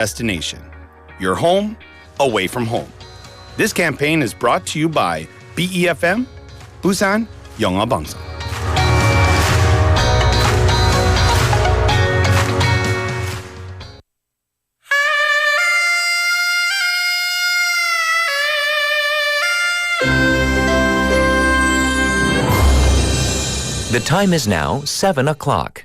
destination. Your home, away from home. This campaign is brought to you by befm, 부산영어방송. The time is now 7 o'clock.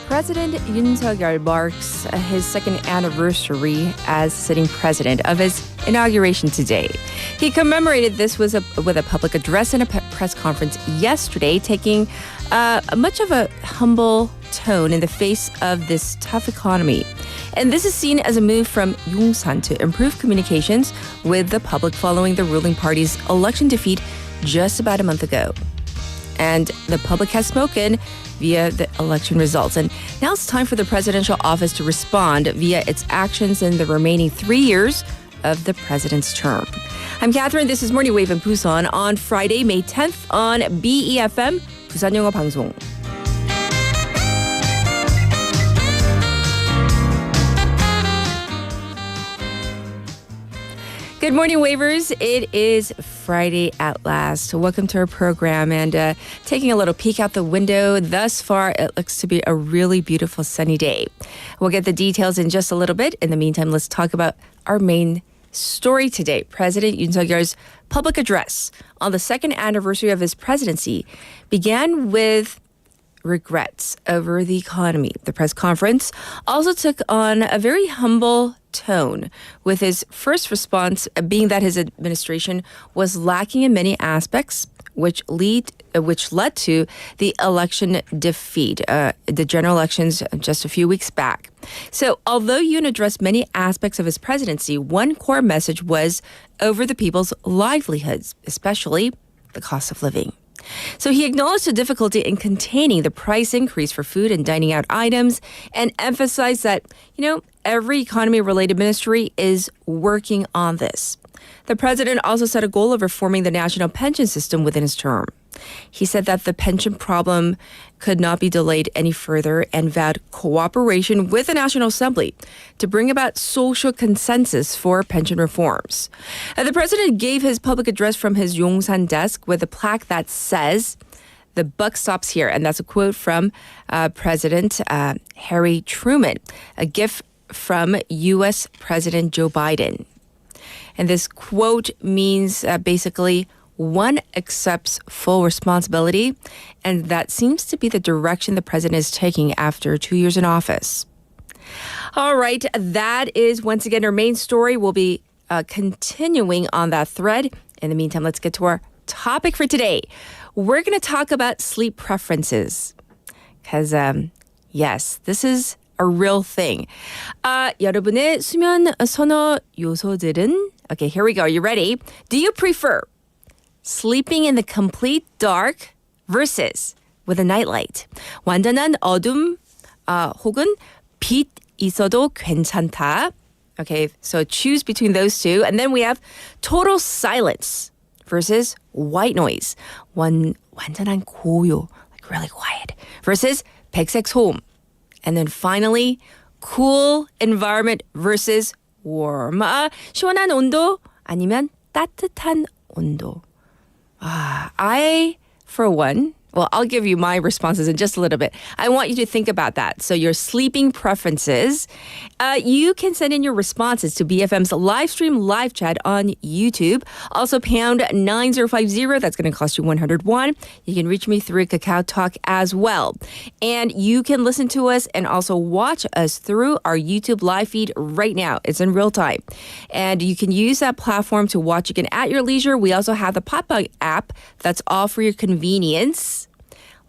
President Yoon Suk-yeol marks his second anniversary as sitting president of his inauguration today. He commemorated this with a public address and a press conference yesterday, taking much of a humble tone in the face of this tough economy. And this is seen as a move from Yongsan to improve communications with the public following the ruling party's election defeat just about a month ago. And the public has spoken via the election results. And now it's time for the presidential office to respond via its actions in the remaining 3 years of the president's term. I'm Catherine. This is Morning Wave in Busan on Friday, May 10th on befm, 부산영어방송. Good morning, Wavers. It is Friday at last. Welcome to our program. And taking a little peek out the window, thus far, it looks to be a really beautiful sunny day. We'll get the details in just a little bit. In the meantime, let's talk about our main story today. President Yoon Suk-yeol's public address on the second anniversary of his presidency began with regrets over the economy. The press conference also took on a very humble tone, with his first response being that his administration was lacking in many aspects, which led to the election defeat, the general elections just a few weeks back. So although Yoon addressed many aspects of his presidency, one core message was over the people's livelihoods, especially the cost of living. So he acknowledged the difficulty in containing the price increase for food and dining out items and emphasized that, every economy-related ministry is working on this. The president also set a goal of reforming the national pension system within his term. He said that the pension problem could not be delayed any further and vowed cooperation with the National Assembly to bring about social consensus for pension reforms. The president gave his public address from his Yongsan desk with a plaque that says, "The buck stops here." And that's a quote from President Harry Truman, a gift from U.S. President Joe Biden. And this quote means basically, one accepts full responsibility, and that seems to be the direction the president is taking after 2 years in office. All right, that is once again our main story. We'll be continuing on that thread. In the meantime, let's get to our topic for today. We're going to talk about sleep preferences because, yes, this is a real thing. 여러분의 수면 선호 요소들은? Okay, here we go. Are you ready? Do you prefer sleeping in the complete dark versus with a nightlight? 완전한 어둠 혹은 빛 있어도 괜찮다. Okay, so choose between those two. And then we have total silence versus white noise. 완전한 고요, like really quiet, versus 백색 소음. And then finally, cool environment versus warm. 시원한 온도 아니면 따뜻한 온도. I, for one, well, I'll give you my responses in just a little bit. I want you to think about that. So your sleeping preferences, you can send in your responses to BFM's live stream live chat on YouTube. Also pound 9050, that's going to cost you 101. You can reach me through Kakao Talk as well. And you can listen to us and also watch us through our YouTube live feed right now. It's in real time. And you can use that platform to watch again at your leisure. We also have the Pop-Up app that's all for your convenience.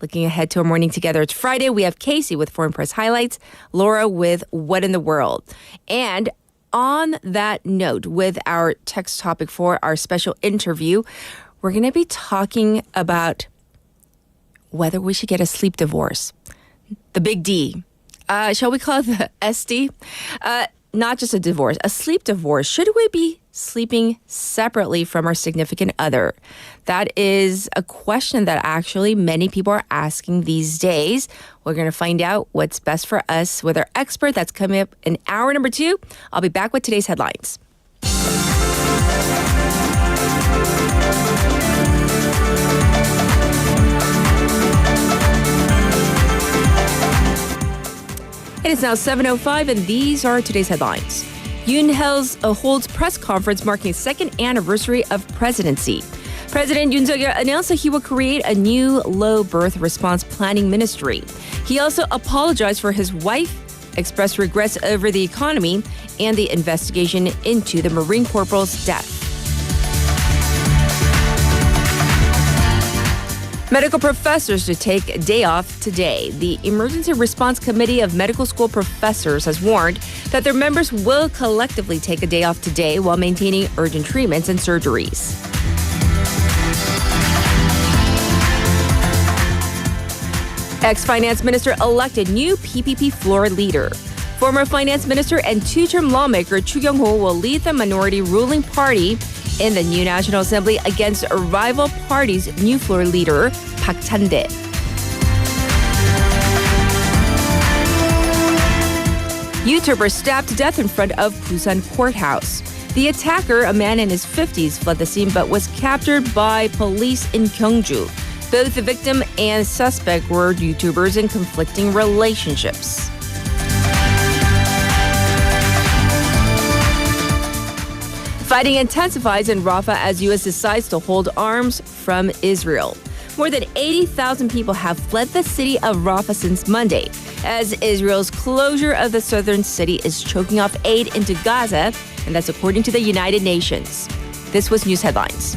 Looking ahead to our morning together, it's Friday. We have Casey with Foreign Press Highlights, Laura with What in the World. And on that note, with our text topic for our special interview, we're going to be talking about whether we should get a sleep divorce. The big D. Shall we call it the SD? Not just a divorce, a sleep divorce. Should we be sleeping separately from our significant other? That is a question that actually many people are asking these days. We're going to find out what's best for us with our expert. That's coming up in hour number 2. I'll be back with today's headlines. It is now 7:05, and these are today's headlines. Yoon holds press conference marking second anniversary of presidency. President Yoon Suk-yeol announced that he will create a new low birth response planning ministry. He also apologized for his wife, expressed regrets over the economy, and the investigation into the Marine Corporal's death. Medical professors to take a day off today. The Emergency Response Committee of Medical School Professors has warned that their members will collectively take a day off today while maintaining urgent treatments and surgeries. Ex-finance minister elected new PPP floor leader. Former finance minister and two-term lawmaker Chu Kyung-ho will lead the minority ruling party in the new National Assembly against a rival party's new floor leader, Park Chan-dae. YouTuber stabbed to death in front of Busan courthouse. The attacker, a man in his 50s, fled the scene but was captured by police in Gyeongju. Both the victim and suspect were YouTubers in conflicting relationships. Fighting intensifies in Rafah as U.S. decides to hold arms from Israel. More than 80,000 people have fled the city of Rafah since Monday, as Israel's closure of the southern city is choking off aid into Gaza, and that's according to the United Nations. This was News Headlines.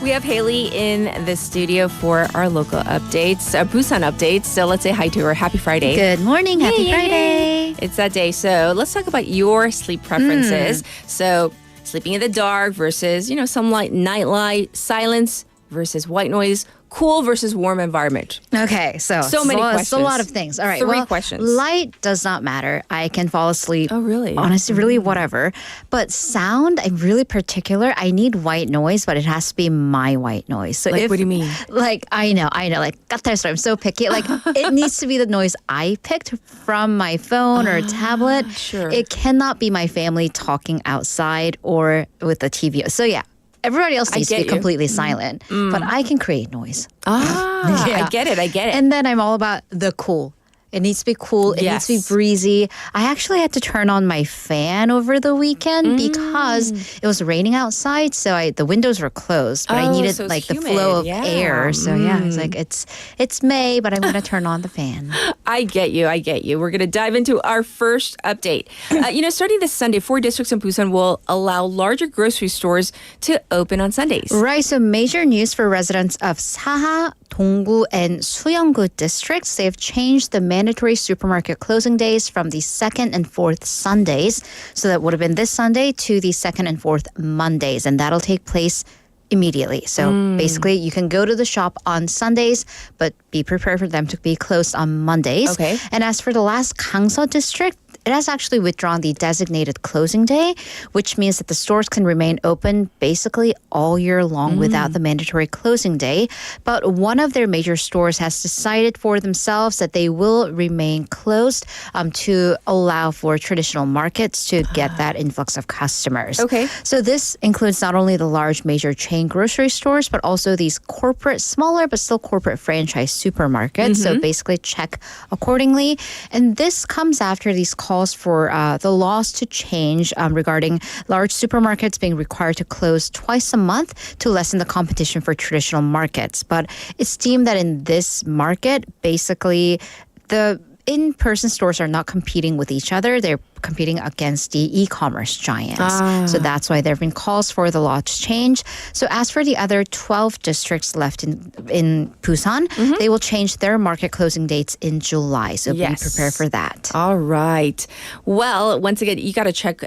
We have Haley in the studio for our local updates, Busan Updates. So let's say hi to her. Happy Friday. Good morning. Happy Friday. It's that day. So let's talk about your sleep preferences. So sleeping in the dark versus, some night light, silence versus white noise, cool versus warm environment. Okay, so many questions. A lot of things. All right, 3 questions. Light does not matter. I can fall asleep. Oh, really? Honestly, really whatever. But sound, I'm really particular. I need white noise, but it has to be my white noise. So what do you mean? I know. Like, I'm so picky. Like, it needs to be the noise I picked from my phone or tablet. Sure. It cannot be my family talking outside or with the TV. So yeah. Everybody else needs to be completely silent, but I can create noise. I get it. And then I'm all about the cool. It needs to be cool. It needs to be breezy. I actually had to turn on my fan over the weekend because it was raining outside. So the windows were closed, but I needed the flow of air. So it's like it's May, but I'm going to turn on the fan. I get you. We're going to dive into our first update. Starting this Sunday, 4 districts in Busan will allow larger grocery stores to open on Sundays. Right. So major news for residents of Saha, Donggu, and Suyeonggu districts. They've changed the mandatory supermarket closing days from the 2nd and 4th Sundays. So that would have been this Sunday to the 2nd and 4th Mondays. And that'll take place immediately. So basically, you can go to the shop on Sundays, but be prepared for them to be closed on Mondays. Okay. And as for the last Gangso district, it has actually withdrawn the designated closing day, which means that the stores can remain open basically all year long without the mandatory closing day. But one of their major stores has decided for themselves that they will remain closed to allow for traditional markets to get that influx of customers. Okay. So this includes not only the large major chain grocery stores, but also these corporate, smaller but still corporate franchise supermarkets. So basically check accordingly. And this comes after these calls calls for the laws to change regarding large supermarkets being required to close twice a month to lessen the competition for traditional markets. But it's deemed that in this market, basically, the in-person stores are not competing with each other. They're competing against the e-commerce giants. So that's why there have been calls for the law to change. So as for the other 12 districts left in Busan, they will change their market closing dates in July. So be prepared for that. All right. Well, once again, you got to check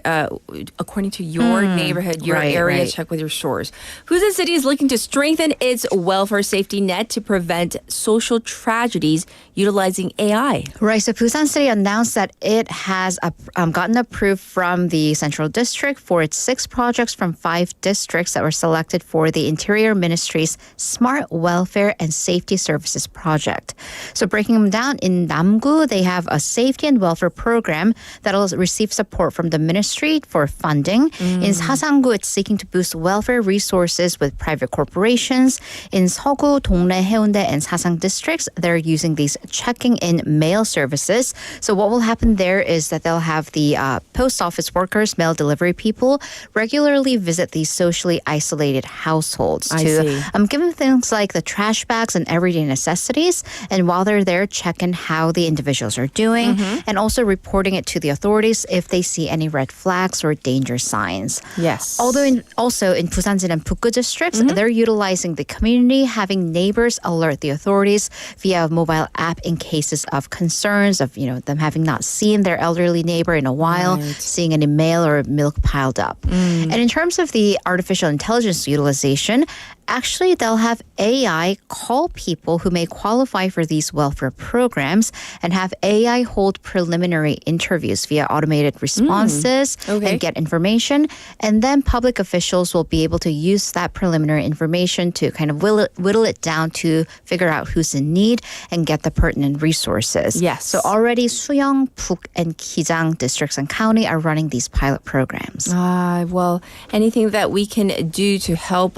according to your neighborhood, your area, check with your stores. Busan City is looking to strengthen its welfare safety net to prevent social tragedies utilizing AI. Right. So Busan City announced that it has gotten approved from the Central District for its 6 projects from 5 districts that were selected for the Interior Ministry's Smart Welfare and Safety Services project. So breaking them down, in Namgu, they have a safety and welfare program that will receive support from the ministry for funding. In Sasangu, it's seeking to boost welfare resources with private corporations. In Seogu, Dongnae, Haeundae, and Sasang districts, they're using these checking in mail services. So what will happen there is that they'll have the post office workers, mail delivery people, regularly visit these socially isolated households to give them things like the trash bags and everyday necessities. And while they're there, check in how the individuals are doing and also reporting it to the authorities if they see any red flags or danger signs. Yes. Although also in Busanjin and Pukgu districts, they're utilizing the community, having neighbors alert the authorities via a mobile app in cases of concerns of, them having not seen their elderly neighbor in a while, seeing any mail or milk piled up. And in terms of the artificial intelligence utilization, actually, they'll have AI call people who may qualify for these welfare programs and have AI hold preliminary interviews via automated responses and get information. And then public officials will be able to use that preliminary information to kind of whittle it down to figure out who's in need and get the pertinent resources. Yes. So already Suyong, Puk, and Kijang districts and county are running these pilot programs. Well, anything that we can do to help,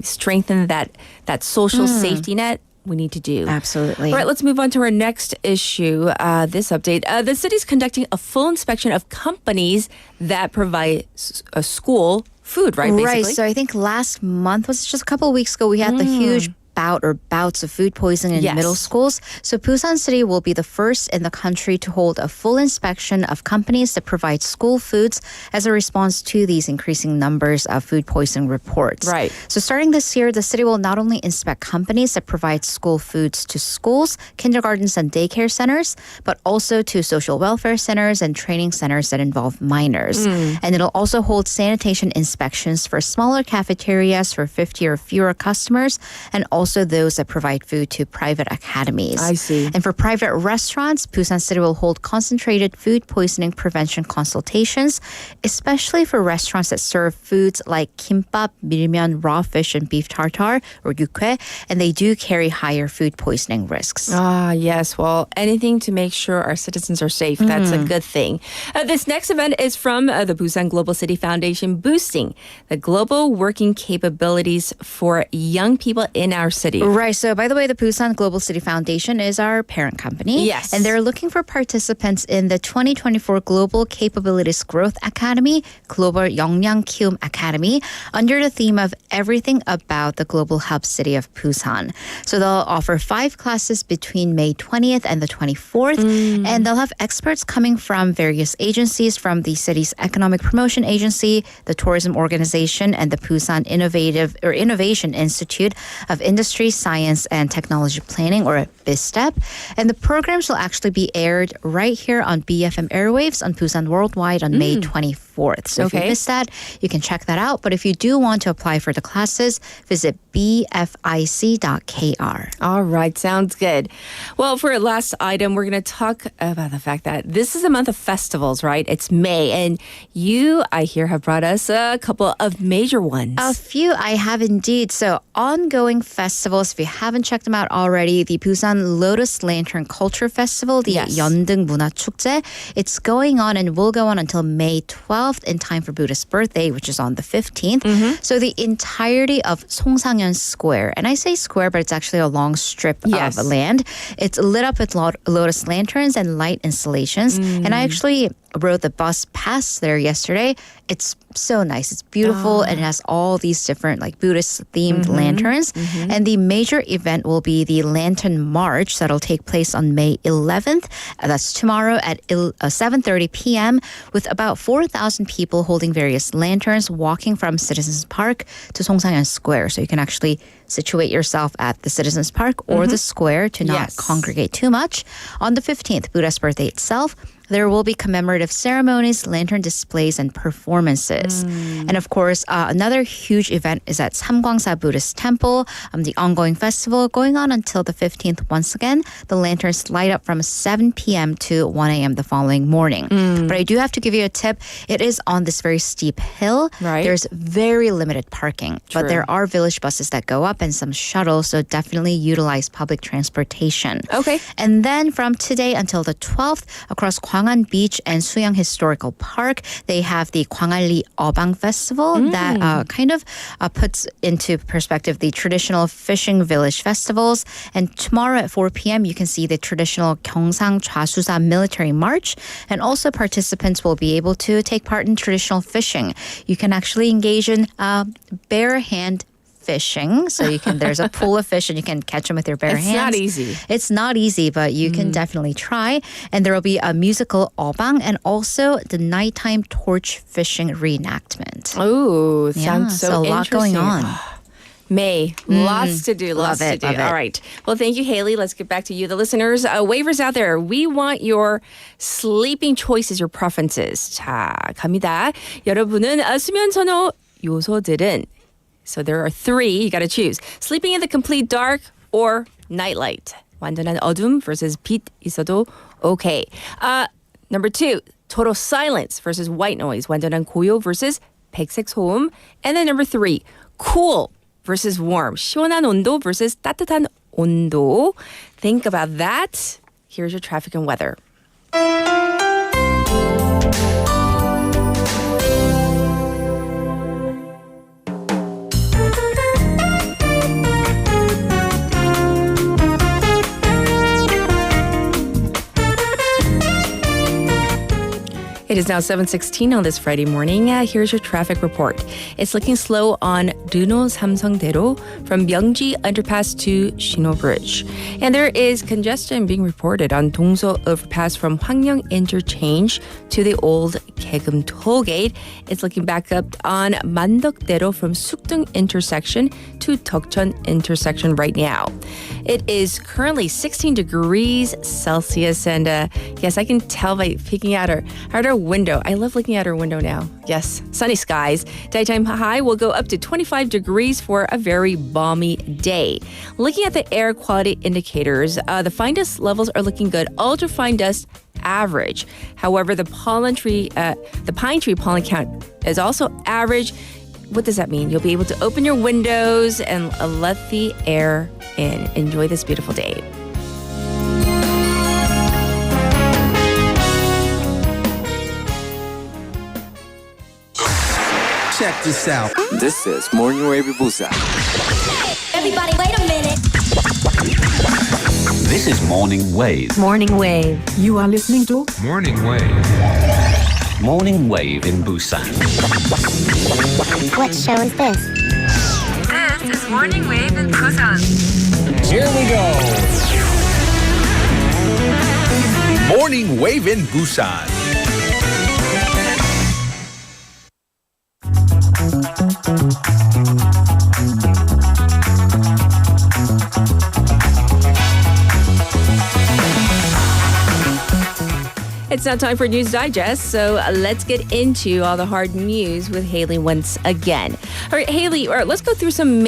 strengthen that social safety net, we need to do. Absolutely. All right, let's move on to our next issue, this update. The city's conducting a full inspection of companies that provide a school food, right, basically? Right, so I think last month, was just a couple of weeks ago, we had the huge bouts of food poisoning in middle schools. So Busan City will be the first in the country to hold a full inspection of companies that provide school foods as a response to these increasing numbers of food poisoning reports. Right. So starting this year, the city will not only inspect companies that provide school foods to schools, kindergartens, and daycare centers, but also to social welfare centers and training centers that involve minors. And it'll also hold sanitation inspections for smaller cafeterias for 50 or fewer customers, and also those that provide food to private academies. I see. And for private restaurants, Busan City will hold concentrated food poisoning prevention consultations, especially for restaurants that serve foods like kimbap, milmyeon, raw fish, and beef tartare, or yukhae, and they do carry higher food poisoning risks. Yes. Well, anything to make sure our citizens are safe. That's a good thing. This next event is from the Busan Global City Foundation, boosting the global working capabilities for young people in our city. Right. So, by the way, the Busan Global City Foundation is our parent company. Yes. And they're looking for participants in the 2024 Global Capabilities Growth Academy, Global 역랑키움 Academy, under the theme of everything about the global hub city of Busan. So, they'll offer 5 classes between May 20th and the 24th. And they'll have experts coming from various agencies, from the city's Economic Promotion Agency, the Tourism Organization, and the Busan Innovation Institute of Industry, Science, and Technology Planning, or BISTEP. And the programs will actually be aired right here on BFM airwaves on Busan Worldwide on May 24th. So if you missed that, you can check that out. But if you do want to apply for the classes, visit bfic.kr. All right, sounds good. Well, for our last item, we're going to talk about the fact that this is a month of festivals, right? It's May, and you, I hear, have brought us a couple of major ones. A few I have indeed. So ongoing festivals, if you haven't checked them out already, the Busan Lotus Lantern Culture Festival, the Yeondeung 문화축제, it's going on and will go on until May 12th. 12th in time for Buddha's birthday, which is on the 15th. So the entirety of Songsanyeon Square, and I say square, but it's actually a long strip Yes. of land. It's lit up with lotus lanterns and light installations. And I actually rode the bus past there yesterday. It's so nice. It's beautiful and it has all these different like Buddhist themed lanterns. And the major event will be the Lantern March that'll take place on May 11th. That's tomorrow at 7:30 p.m. with about 4,000 people holding various lanterns walking from Citizens Park to Songsanyeon Square. So you can actually situate yourself at the Citizens Park or the square to not Yes. congregate too much. On the 15th, Buddha's birthday itself, there will be commemorative ceremonies, lantern displays, and performances. And of course, another huge event is at Samgwangsa Buddhist Temple, the ongoing festival going on until the 15th once again. The lanterns light up from 7 p.m. to 1 a.m. the following morning. But I do have to give you a tip. It is on this very steep hill. Right. There's very limited parking, but True. there are village buses that go up and some shuttles, so definitely utilize public transportation. Okay. And then from today until the 12th, across Gwangan Beach and Suyang Historical Park, they have the 광안리어방 Festival that kind of puts into perspective the traditional fishing village festivals. And tomorrow at 4 p.m., you can see the traditional Gyeongsang Chasusa Military March. And also participants will be able to take part in traditional fishing. You can actually engage in bare hand fishing. So you can there's a pool of fish and you can catch them with your bare It's hands. not easy. It's not easy, but you can definitely try. And there will be a musical obang and also the nighttime torch fishing reenactment. Oh, sounds so a lot going interesting. on. May. Lots to do. Lots Love to it, do. love it. All right. Well, thank you, Haley. Let's get back to you, the listeners. Waivers out there. We want your sleeping choices, your preferences. 자, 갑니다. 여러분은 수면 선호 요소들은 So there are 3. You got to choose. Sleeping in the complete dark or nightlight. 완전한 어둠 versus 빛 있어도 okay. Number 2, total silence versus white noise. 완전한 고요 versus 백색 소음. And then number 3, cool versus warm. 시원한 온도 versus 따뜻한 온도. Think about that. Here's your traffic and weather. It is now 7:16 on this Friday morning. Here's your traffic report. It's looking slow on Duno Samsungdaero from Myeongji Underpass to Shino Bridge. And there is congestion being reported on Dongso Overpass from Hwangryong Interchange to the old Kaegum Tollgate. It's looking back up on Mandokdaero from Sukdong Intersection to Tokcheon Intersection right now. It is currently 16 degrees Celsius. And yes, I can tell by peeking out our window. I love looking out our window now. Yes, sunny skies. Daytime high will go up to 25 degrees for a very balmy day. Looking at the air quality indicators, the fine dust levels are looking good. Ultra fine dust average. However, the pine tree pollen count is also average. What does that mean? You'll be able to open your windows and let the air in. Enjoy this beautiful day. Check this out. This is Morning Wave Busan. Everybody, wait a minute. This is Morning Wave. Morning Wave. You are listening to Morning Wave. Morning Wave in Busan. What show is this? This is Morning Wave in Busan. Here we go. Morning Wave in Busan. It's now time for News Digest, so let's get into all the hard news with Haley once again. All right, Haley, let's go through some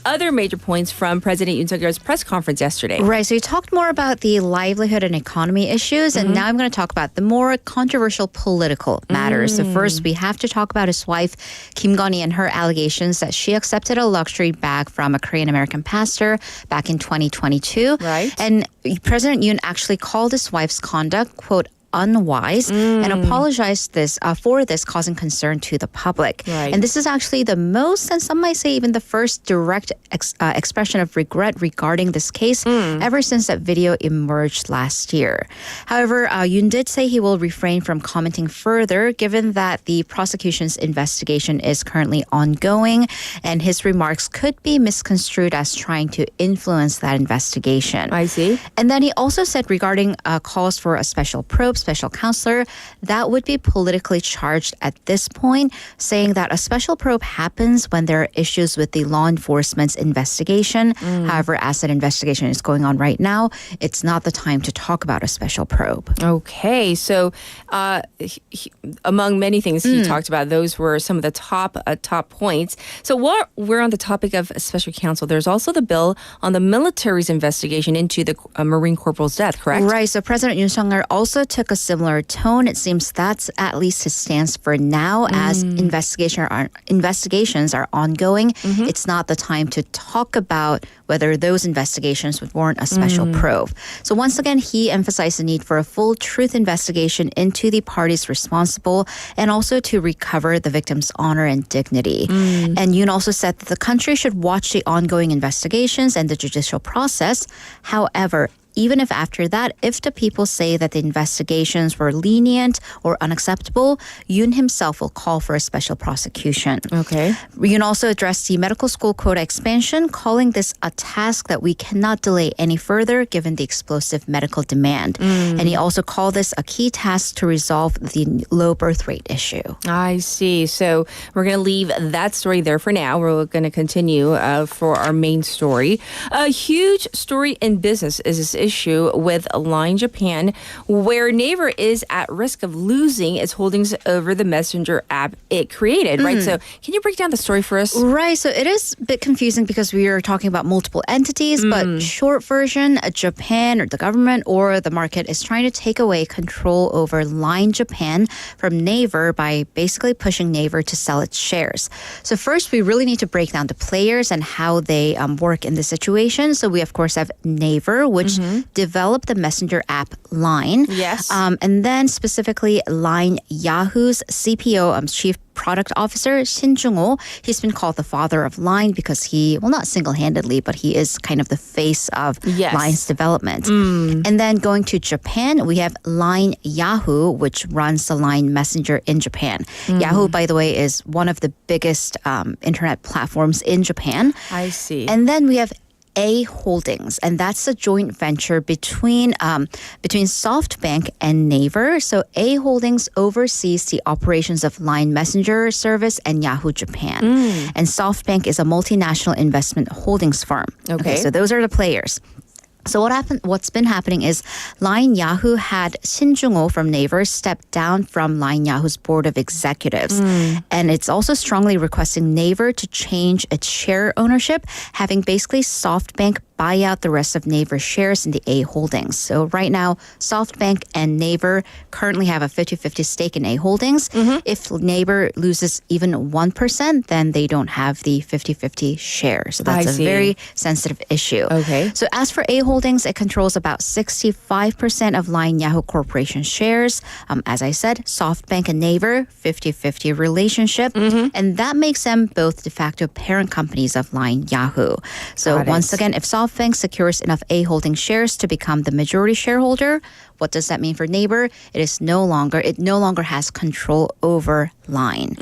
other major points from President Yoon Suk-yeol's press conference yesterday. Right, so you talked more about the livelihood and economy issues, and now I'm going to talk about the more controversial political matters. So first, we have to talk about his wife, Kim Gun-hee, and her allegations that she accepted a luxury bag from a Korean-American pastor back in 2022. Right. And President Yoon actually called his wife's conduct, quote, unwise and apologized for this, causing concern to the public. Right. And this is actually the most, and some might say even the first direct expression of regret regarding this case ever since that video emerged last year. However, Yoon did say he will refrain from commenting further, given that the prosecution's investigation is currently ongoing, and his remarks could be misconstrued as trying to influence that investigation. I see. And then he also said regarding calls for a special probe, special counselor, that would be politically charged at this point, saying that a special probe happens when there are issues with the law enforcement's investigation. However, as that investigation is going on right now, it's not the time to talk about a special probe. Okay, so among many things he talked about, those were some of the top points. So while we're on the topic of special counsel, there's also the bill on the military's investigation into the Marine corporal's death, correct? Right, so President Yoon Suk-yeol also took a similar tone. It seems that's at least his stance for now, as investigations are ongoing. It's not the time to talk about whether those investigations would warrant a special probe. So once again, he emphasized the need for a full truth investigation into the parties responsible and also to recover the victim's honor and dignity. And Yoon also said that the country should watch the ongoing investigations and the judicial process. However, even if after that, if the people say that the investigations were lenient or unacceptable, Yoon himself will call for a special prosecution. Okay. Yoon also addressed the medical school quota expansion, calling this a task that we cannot delay any further given the explosive medical demand. And he also called this a key task to resolve the low birth rate issue. I see. So we're going to leave that story there for now. We're going to continue for our main story. A huge story in business is this issue with Line Japan, where Naver is at risk of losing its holdings over the messenger app it created, right? So can you break down the story for us? Right. So it is a bit confusing because we are talking about multiple entities, but short version, Japan or the government or the market is trying to take away control over Line Japan from Naver by basically pushing Naver to sell its shares. So first, we really need to break down the players and how they work in this situation. So we, of course, have Naver, which developed the messenger app Line. Yes. And then specifically Line Yahoo's CPO, Chief Product Officer Shin Jung-ho. He's been called the father of Line because he, well, not single-handedly, but he is kind of the face of Line's development. And then going to Japan, we have Line Yahoo, which runs the Line Messenger in Japan. Yahoo, by the way, is one of the biggest internet platforms in Japan. I see. And then we have A Holdings, and that's a joint venture between SoftBank and Naver. So A Holdings oversees the operations of Line Messenger service and Yahoo Japan. And SoftBank is a multinational investment holdings firm. Okay. So those are the players. So what's been happening is Line Yahoo had Shin Jung-ho from Naver step down from Line Yahoo's board of executives. And it's also strongly requesting Naver to change its share ownership, having basically SoftBank buy out the rest of Naver's shares in the A Holdings. So right now, SoftBank and Naver currently have a 50-50 stake in A Holdings. If Naver loses even 1%, then they don't have the 50-50 share. So that's a very sensitive issue. Okay. So as for A Holdings, it controls about 65% of Line Yahoo Corporation shares. As I said, SoftBank and Naver, 50-50 relationship. And that makes them both de facto parent companies of Line Yahoo. So once again, if SoftBank secures enough A Holdings shares to become the majority shareholder, what does that mean for Naver? It no longer has control over Line.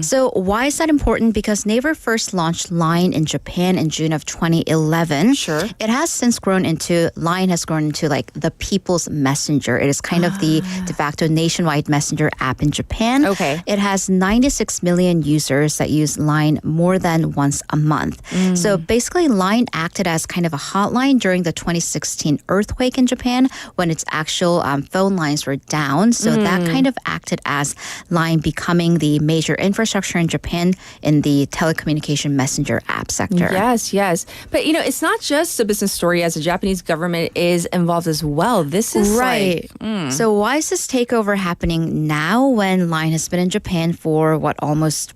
So why is that important? Because Naver first launched Line in Japan in June of 2011. Sure. Line has grown into like the people's messenger. It is kind of the de facto nationwide messenger app in Japan. Okay. It has 96 million users that use Line more than once a month. So basically Line acted as kind of a hotline during the 2016 earthquake in Japan when its actual phone lines were down. So that kind of acted as Line becoming the major infrastructure in Japan in the telecommunication messenger app sector. Yes. But, it's not just a business story, as the Japanese government is involved as well. This is right. So why is this takeover happening now when Line has been in Japan for almost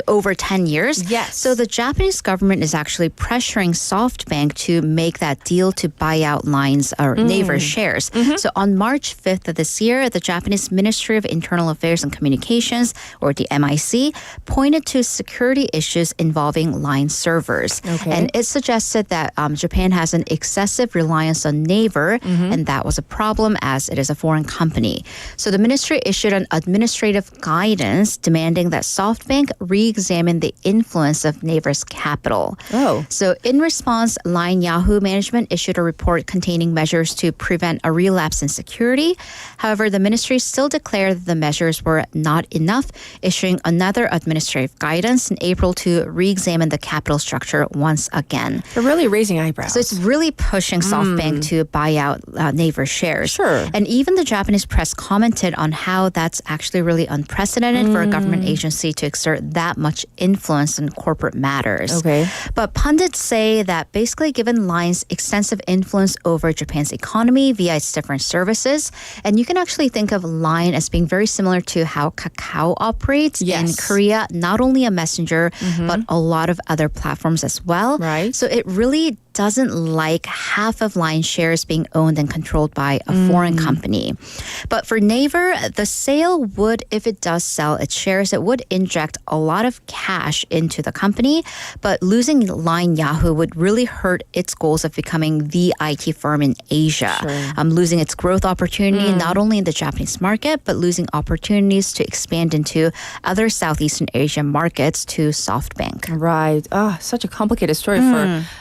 over 10 years. Yes. So the Japanese government is actually pressuring SoftBank to make that deal to buy out Line's or Naver shares. So on March 5th of this year, the Japanese Ministry of Internal Affairs and Communications, or the MIC, pointed to security issues involving Line servers. Okay. And it suggested that Japan has an excessive reliance on Naver, and that was a problem as it is a foreign company. So the ministry issued an administrative guidance demanding that SoftBank re-examine the influence of Naver's capital. Oh. So in response, Line Yahoo management issued a report containing measures to prevent a relapse in security. However, the ministry still declared that the measures were not enough, issuing another administrative guidance in April to re-examine the capital structure once again. They're really raising eyebrows. So it's really pushing SoftBank to buy out Naver shares. Sure. And even the Japanese press commented on how that's actually really unprecedented for a government agency to exert that much influence in corporate matters. Okay. But pundits say that basically given Line's extensive influence over Japan's economy via its different services, and you can actually think of Line as being very similar to how Kakao operates in Korea, not only a messenger, but a lot of other platforms as well. Right. So it really doesn't like half of Line shares being owned and controlled by a foreign company. But for Naver, the sale would, if it does sell its shares, it would inject a lot of cash into the company. But losing Line Yahoo would really hurt its goals of becoming the IT firm in Asia. Sure. Losing its growth opportunity, not only in the Japanese market, but losing opportunities to expand into other Southeastern Asian markets to SoftBank. Right. Oh, such a complicated story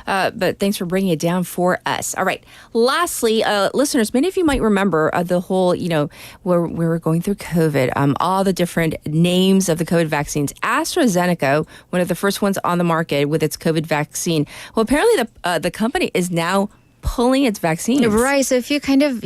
but thanks for bringing it down for us. All right. Lastly, listeners, many of you might remember the whole, where we were going through COVID, all the different names of the COVID vaccines. AstraZeneca, one of the first ones on the market with its COVID vaccine. Well, apparently the company is now pulling its vaccines. Right. So if you kind of,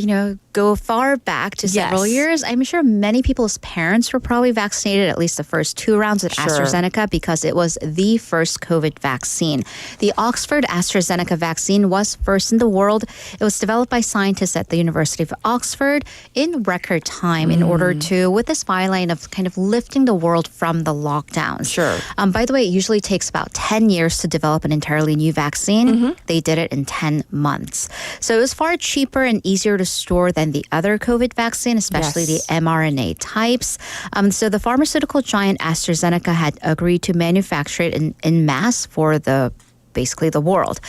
go far back to several years, I'm sure many people's parents were probably vaccinated at least the first 2 rounds with AstraZeneca because it was the first COVID vaccine. The Oxford AstraZeneca vaccine was first in the world. It was developed by scientists at the University of Oxford in record time in order to, with this byline of kind of lifting the world from the lockdowns. Sure. By the way, it usually takes about 10 years to develop an entirely new vaccine. They did it in 10 months. So it was far cheaper and easier to store than the other COVID vaccine, especially the mRNA types. So the pharmaceutical giant AstraZeneca had agreed to manufacture it in mass for basically the world.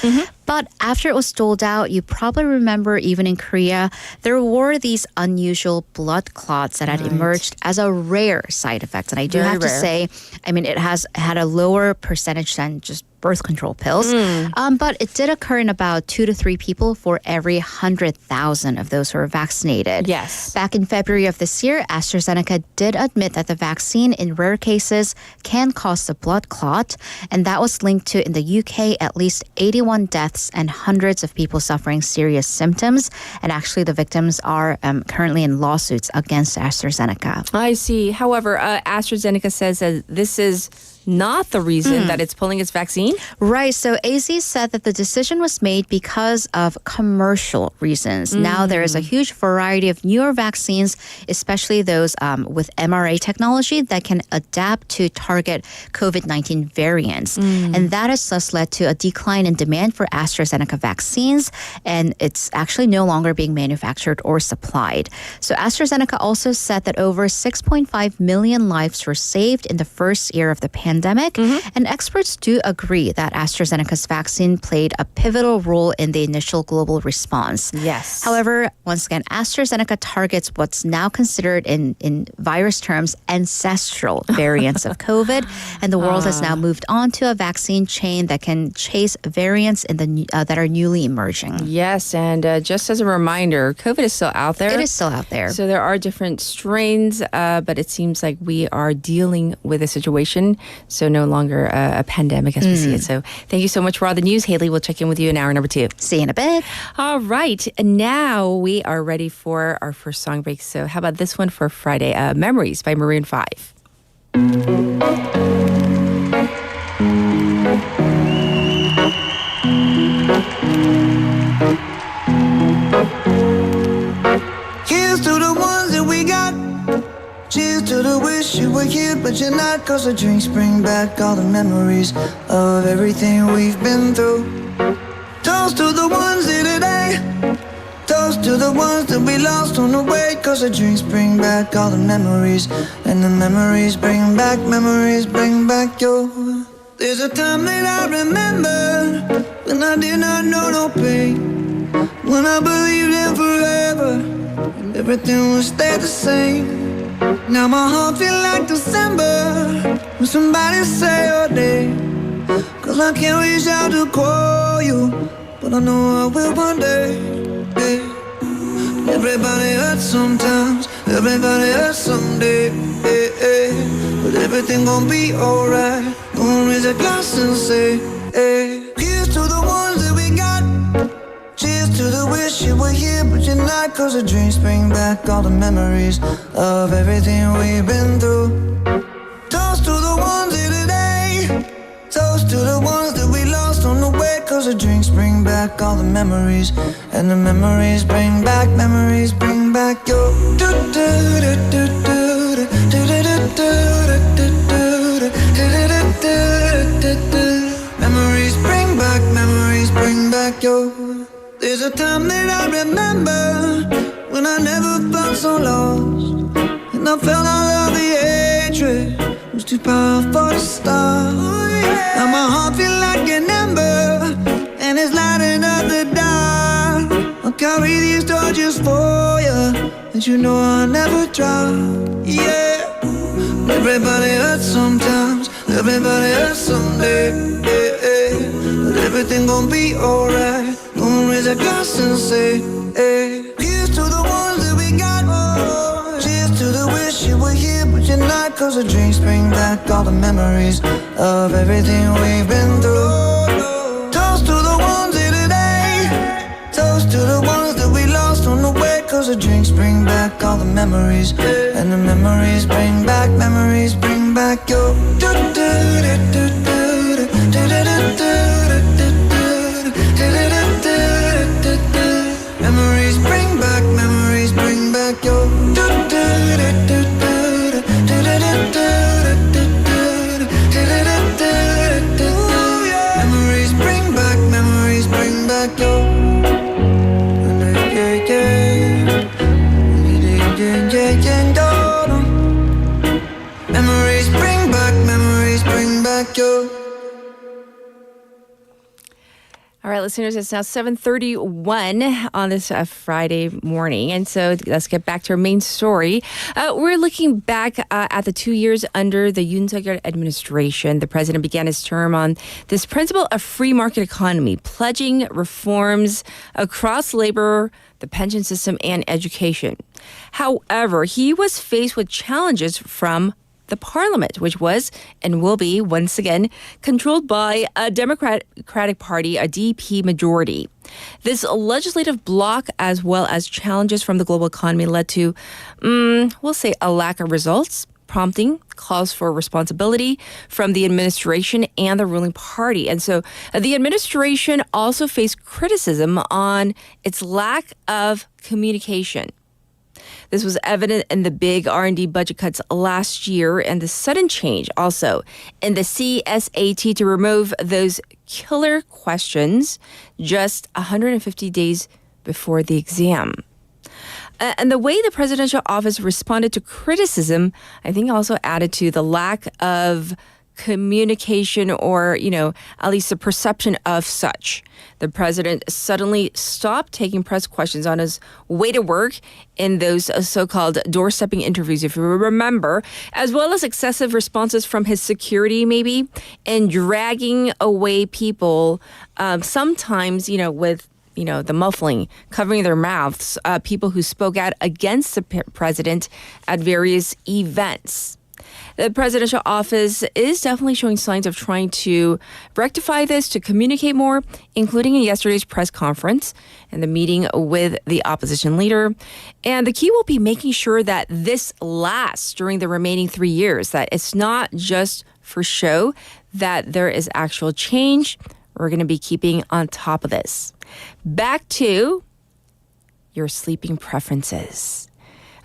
But after it was doled out, you probably remember even in Korea, there were these unusual blood clots that had emerged as a rare side effect. And I do have to say, it has had a lower percentage than just birth control pills. But it did occur in about 2 to 3 people for every 100,000 of those who were vaccinated. Yes. Back in February of this year, AstraZeneca did admit that the vaccine in rare cases can cause a blood clot. And that was linked to, in the UK, at least 81 deaths and hundreds of people suffering serious symptoms. And actually, the victims are currently in lawsuits against AstraZeneca. I see. However, AstraZeneca says that this is not the reason that it's pulling its vaccine? Right. So AZ said that the decision was made because of commercial reasons. Now there is a huge variety of newer vaccines, especially those with mRNA technology that can adapt to target COVID-19 variants. And that has thus led to a decline in demand for AstraZeneca vaccines, and it's actually no longer being manufactured or supplied. So AstraZeneca also said that over 6.5 million lives were saved in the first year of the pandemic. And experts do agree that AstraZeneca's vaccine played a pivotal role in the initial global response. Yes. However, once again, AstraZeneca targets what's now considered in virus terms ancestral variants of COVID, and the world has now moved on to a vaccine chain that can chase variants in that are newly emerging. Yes, and just as a reminder, COVID is still out there. It is still out there. So there are different strains, but it seems like we are dealing with a situation. So no longer a pandemic as we see it. So thank you so much for all the news. Haley, we'll check in with you in hour number 2. See you in a bit. All right. And now we are ready for our first song break. So how about this one for Friday? Memories by Maroon 5. Here's to the ones that we got. Cheers to the wish you were here, but you're not. Cause the drinks bring back all the memories of everything we've been through. Toast to the ones here today. Toast to the ones that we lost on the way. Cause the drinks bring back all the memories. And the memories bring back your. There's a time that I remember when I did not know no pain. When I believed in forever and everything would stay the same. Now my heart feel like December when somebody say your name. Cause I can't reach out to call you, but I know I will one day. Yeah. Everybody hurts sometimes, everybody hurts someday. Yeah, yeah. But everything gon' be alright. Gonna raise a glass and say, hey. Here's to the ones that we got. Cheers to the wish you were here, but you're not. Cause the drinks bring back all the memories of everything we've been through. Toast to the ones here today. Toast to the ones that we lost on the way. Cause the drinks bring back all the memories. And the memories bring back your. Memories bring back your. There's a time that I remember when I never felt so lost. And I felt all of the hatred was too powerful to stop. Now my heart feel like an ember and it's lighting up the dark. I'll carry these torches for you, and you know I'll never drop. Yeah. Everybody hurts sometimes, everybody hurts someday. Yeah, yeah. But everything gon' be alright. Gonna raise a glass and say, hey. Here's to the ones that we got. Oh, cheers to the wish you were here, but you're not. Cause the drinks bring back all the memories of everything we've been through. Toast to the ones here today. Toast to the ones that we lost on the way. Cause the drinks bring back all the memories. And the memories bring back your. Memories bring back your. Memories bring back your. Memories bring back your. All right, listeners, it's now 7:31 on this Friday morning. And so let's get back to our main story. We're looking back at the 2 years under the Yoon Suk-yeol administration. The president began his term on this principle of free market economy, pledging reforms across labor, the pension system, and education. However, he was faced with challenges from the parliament, which was and will be once again controlled by a Democratic Party, a DP majority. This legislative bloc, as well as challenges from the global economy, led to, we'll say, a lack of results, prompting calls for responsibility from the administration and the ruling party. And so the administration also faced criticism on its lack of communication. This was evident in the big R&D budget cuts last year and the sudden change also in the CSAT to remove those killer questions just 150 days before the exam. And the way the presidential office responded to criticism, I think also added to the lack of communication or, at least the perception of such. The president suddenly stopped taking press questions on his way to work in those so-called doorstepping interviews, if you remember, as well as excessive responses from his security, maybe, and dragging away people, sometimes, with the muffling, covering their mouths, people who spoke out against the president at various events. The presidential office is definitely showing signs of trying to rectify this, to communicate more, including in yesterday's press conference and the meeting with the opposition leader. And the key will be making sure that this lasts during the remaining 3 years, that it's not just for show, that there is actual change. We're going to be keeping on top of this. Back to your sleeping preferences.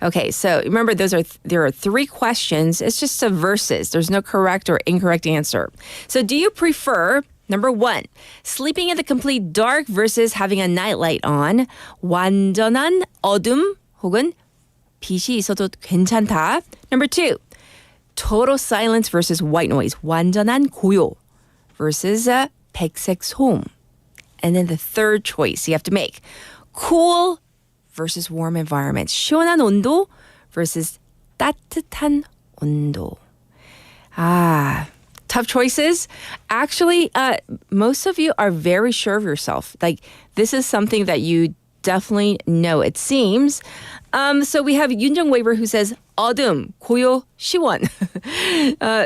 Okay, so remember there are three questions. It's just a verses. There's no correct or incorrect answer. So do you prefer number 1, sleeping in the complete dark versus having a nightlight on? 완전한 어둠 혹은 빛이 있어도 괜찮다. Number 2, total silence versus white noise. 완전한 고요 versus 백색 소음. And then the third choice you have to make. Cool versus warm environment. 시원한 온도 versus 따뜻한 온도. Tough choices. Actually, most of you are very sure of yourself. Like, this is something that you definitely know, it seems. So we have 윤정 Waver who says, 어둠, 고요, 시원.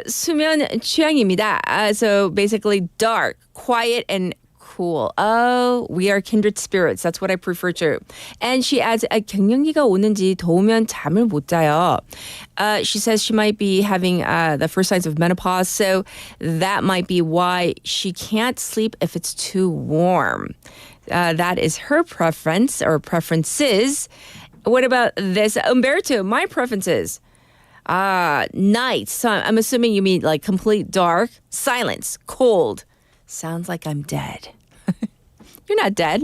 수면 취향입니다. So basically dark, quiet, and cool. Oh, we are kindred spirits. That's what I prefer to. And she adds, 갱년기가 오는지 더우면 잠을 못 자요. She says she might be having the first signs of menopause, so that might be why she can't sleep if it's too warm. That is her preference or preferences. What about this? Umberto, my preferences. Night. So I'm assuming you mean like complete dark, silence, cold. Sounds like I'm dead. You're not dead.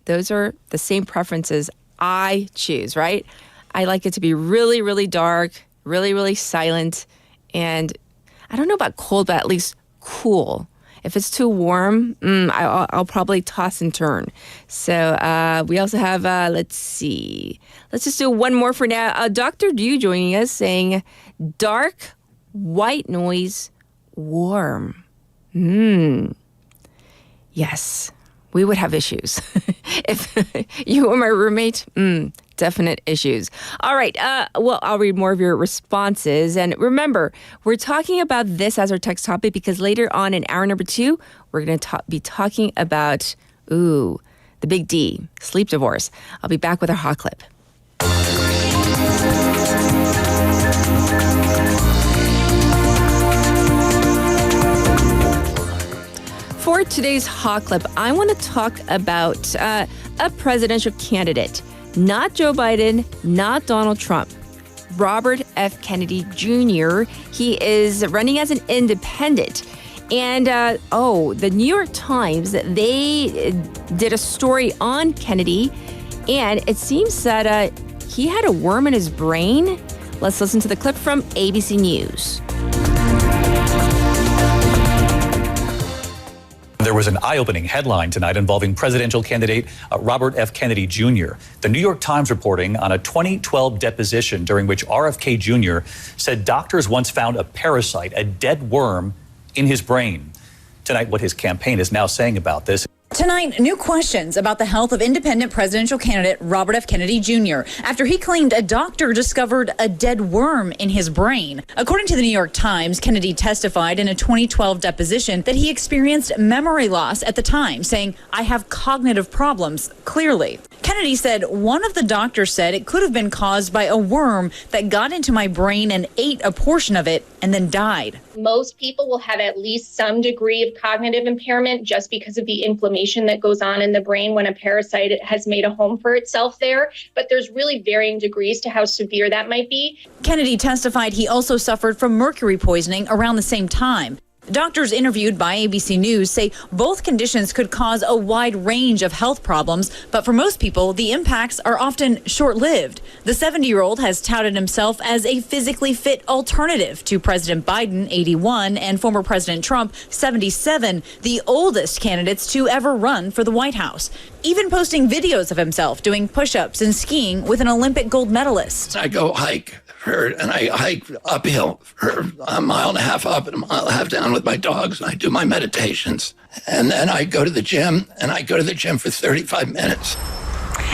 Those are the same preferences I choose, right? I like it to be really, really dark, really, really silent, and I don't know about cold, but at least cool. If it's too warm, I'll probably toss and turn. So we also have, let's see. Let's just do one more for now. Dr. Du joining us saying, dark, white noise, warm. Yes, we would have issues. If you were my roommate, definite issues. All right. Well, I'll read more of your responses. And remember, we're talking about this as our text topic because later on in hour number 2, we're going to be talking about, the big D, sleep divorce. I'll be back with our hot clip. For today's hot clip, I want to talk about a presidential candidate. Not Joe Biden, not Donald Trump. Robert F. Kennedy Jr. He is running as an independent. And, the New York Times, they did a story on Kennedy. And it seems that he had a worm in his brain. Let's listen to the clip from ABC News. There was an eye-opening headline tonight involving presidential candidate Robert F. Kennedy Jr. The New York Times reporting on a 2012 deposition during which RFK Jr. said doctors once found a parasite, a dead worm, in his brain. Tonight, what his campaign is now saying about this. Tonight, new questions about the health of independent presidential candidate Robert F. Kennedy Jr. after he claimed a doctor discovered a dead worm in his brain. According to the New York Times, Kennedy testified in a 2012 deposition that he experienced memory loss at the time, saying, "I have cognitive problems, clearly." Kennedy said one of the doctors said it could have been caused by a worm that got into my brain and ate a portion of it and then died. Most people will have at least some degree of cognitive impairment just because of the inflammation that goes on in the brain when a parasite has made a home for itself there. But there's really varying degrees to how severe that might be. Kennedy testified he also suffered from mercury poisoning around the same time. Doctors interviewed by ABC News say both conditions could cause a wide range of health problems, but for most people, the impacts are often short-lived. The 70-year-old has touted himself as a physically fit alternative to President Biden, 81, and former President Trump, 77, the oldest candidates to ever run for the White House. Even posting videos of himself doing push-ups and skiing with an Olympic gold medalist. I go hike. And I hike uphill for a mile and a half up and a mile and a half down with my dogs, and I do my meditations. And then I go to the gym, and I go to the gym for 35 minutes.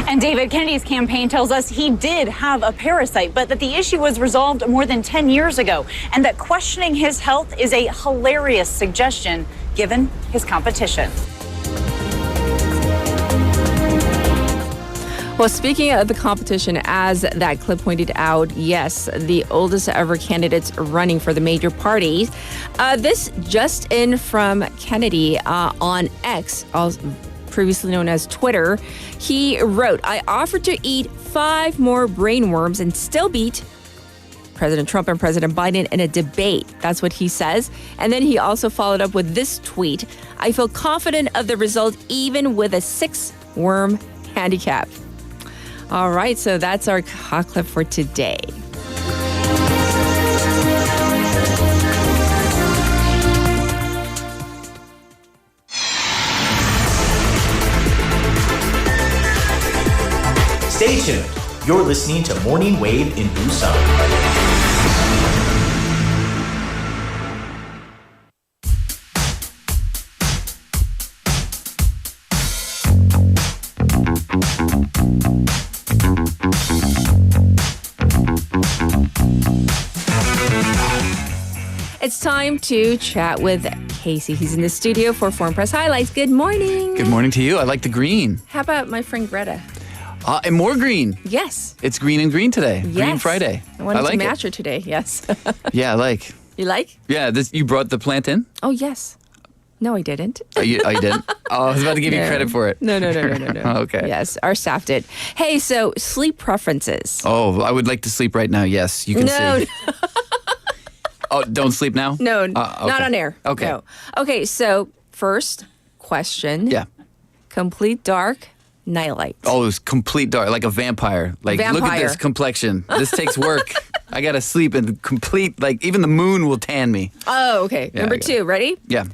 And David, Kennedy's campaign tells us he did have a parasite, but that the issue was resolved more than 10 years ago, and that questioning his health is a hilarious suggestion given his competition. Well, speaking of the competition, as that clip pointed out, yes, the oldest ever candidates running for the major parties. This just in from Kennedy on X, previously known as Twitter. He wrote, I offered to eat 5 more brainworms and still beat President Trump and President Biden in a debate. That's what he says. And then he also followed up with this tweet. I feel confident of the result even with a 6-worm handicap. All right, so that's our hot clip for today. Stay tuned. You're listening to Morning Wave in Busan. It's time to chat with Casey. He's in the studio for Foreign Press Highlights. Good morning. Good morning to you. I like the green. How about my friend Greta? And more green. Yes. It's green and green today. Yes. Green Friday. I wanted like to match her today, yes. Yeah, I like. You like? Yeah, you brought the plant in? Oh, yes. No, I didn't. Oh, you didn't? Oh, I was about to give you credit for it. No. Okay. Yes, our staff did. Hey, so sleep preferences. Oh, I would like to sleep right now. Yes, you can see. Oh, don't sleep now? No, okay. Not on air. Okay. No. Okay, so first question. Yeah. Complete dark, nightlight. Oh, it's complete dark, like a vampire. Like, look at this complexion. This takes work. I got to sleep in complete, like, even the moon will tan me. Oh, okay. Yeah, Number 2, ready? Yeah.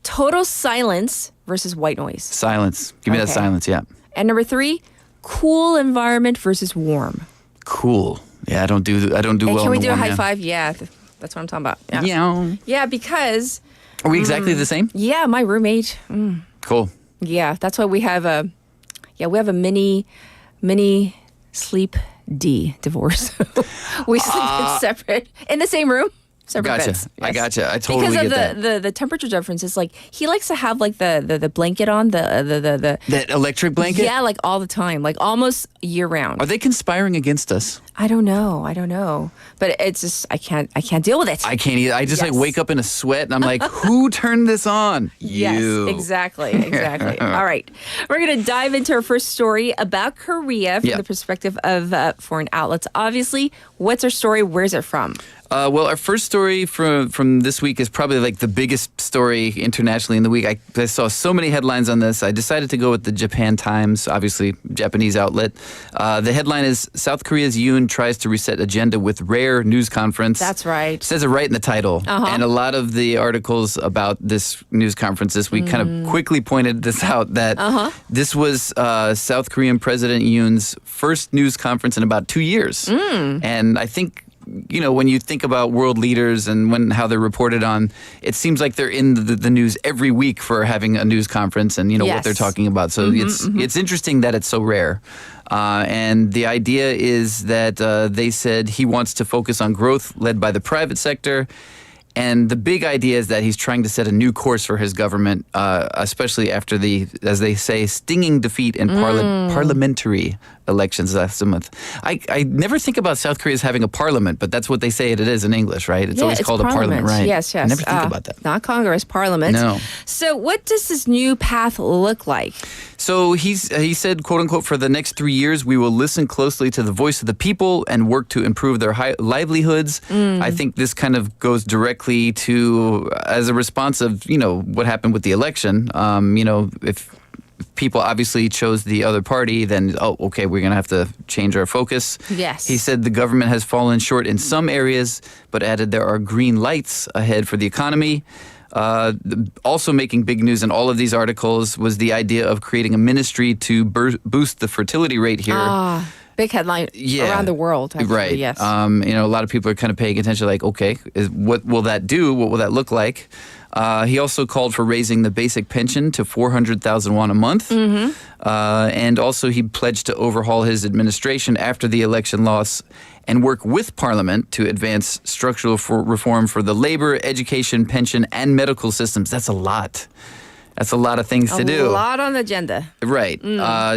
Total silence versus white noise. Silence. Give me that silence, yeah. And number 3, cool environment versus warm. Cool. Yeah, I don't do well Can in we the do a warm, high five? Yeah, that's what I'm talking about. Yeah. Yeah, because... Are we exactly the same? Yeah, my roommate. Cool. Yeah, that's why we have a mini sleep divorce. We sleep separate in the same room. Separate Gotcha. beds. I gotcha. I totally because of get that. the temperature difference. It's like he likes to have like the blanket on the that electric blanket. Yeah, like all the time, like almost year round. Are they conspiring against us? I don't know, but it's just I can't deal with it. I can't either. I just like wake up in a sweat and I'm like, who turned this on? You. Yes, exactly. All right, we're gonna dive into our first story about Korea from the perspective of foreign outlets. Obviously, what's our story? Where's it from? Well, our first story from this week is probably like the biggest story internationally in the week. I saw so many headlines on this. I decided to go with the Japan Times, obviously Japanese outlet. The headline is South Korea's Yoon tries to reset agenda with rare news conference. That's right. It says it right in the title. And a lot of the articles about this news conference this week kind of quickly pointed this out, that this was South Korean President Yoon's first news conference in about 2 years. And I think, you know, when you think about world leaders and how they're reported on, it seems like they're in the news every week for having a news conference and, you know, what they're talking about. So it's interesting that it's so rare. And the idea is that they said he wants to focus on growth led by the private sector. And the big idea is that he's trying to set a new course for his government, especially after the, as they say, stinging defeat in parliamentary elections last month. I never think about South Korea as having a parliament, but that's what they say it is in English, right? It's always called a parliament, right? Yes. I never think about that. Not Congress, parliament. No. So what does this new path look like? So he said, quote unquote, for the next 3 years, we will listen closely to the voice of the people and work to improve their livelihoods. I think this kind of goes directly to, as a response of, you know, what happened with the election. You know, if people obviously chose the other party, then, okay, we're going to have to change our focus. Yes. He said the government has fallen short in some areas, but added there are green lights ahead for the economy. Also making big news in all of these articles was the idea of creating a ministry to boost the fertility rate here. Big headline around the world. Actually. Right. Yes. You know, a lot of people are kind of paying attention, like, okay, what will that do? What will that look like? He also called for raising the basic pension to 400,000 won a month. And also he pledged to overhaul his administration after the election loss and work with Parliament to advance structural reform for the labor, education, pension, and medical systems. That's a lot. That's a lot of things to do. A lot on the agenda. Right.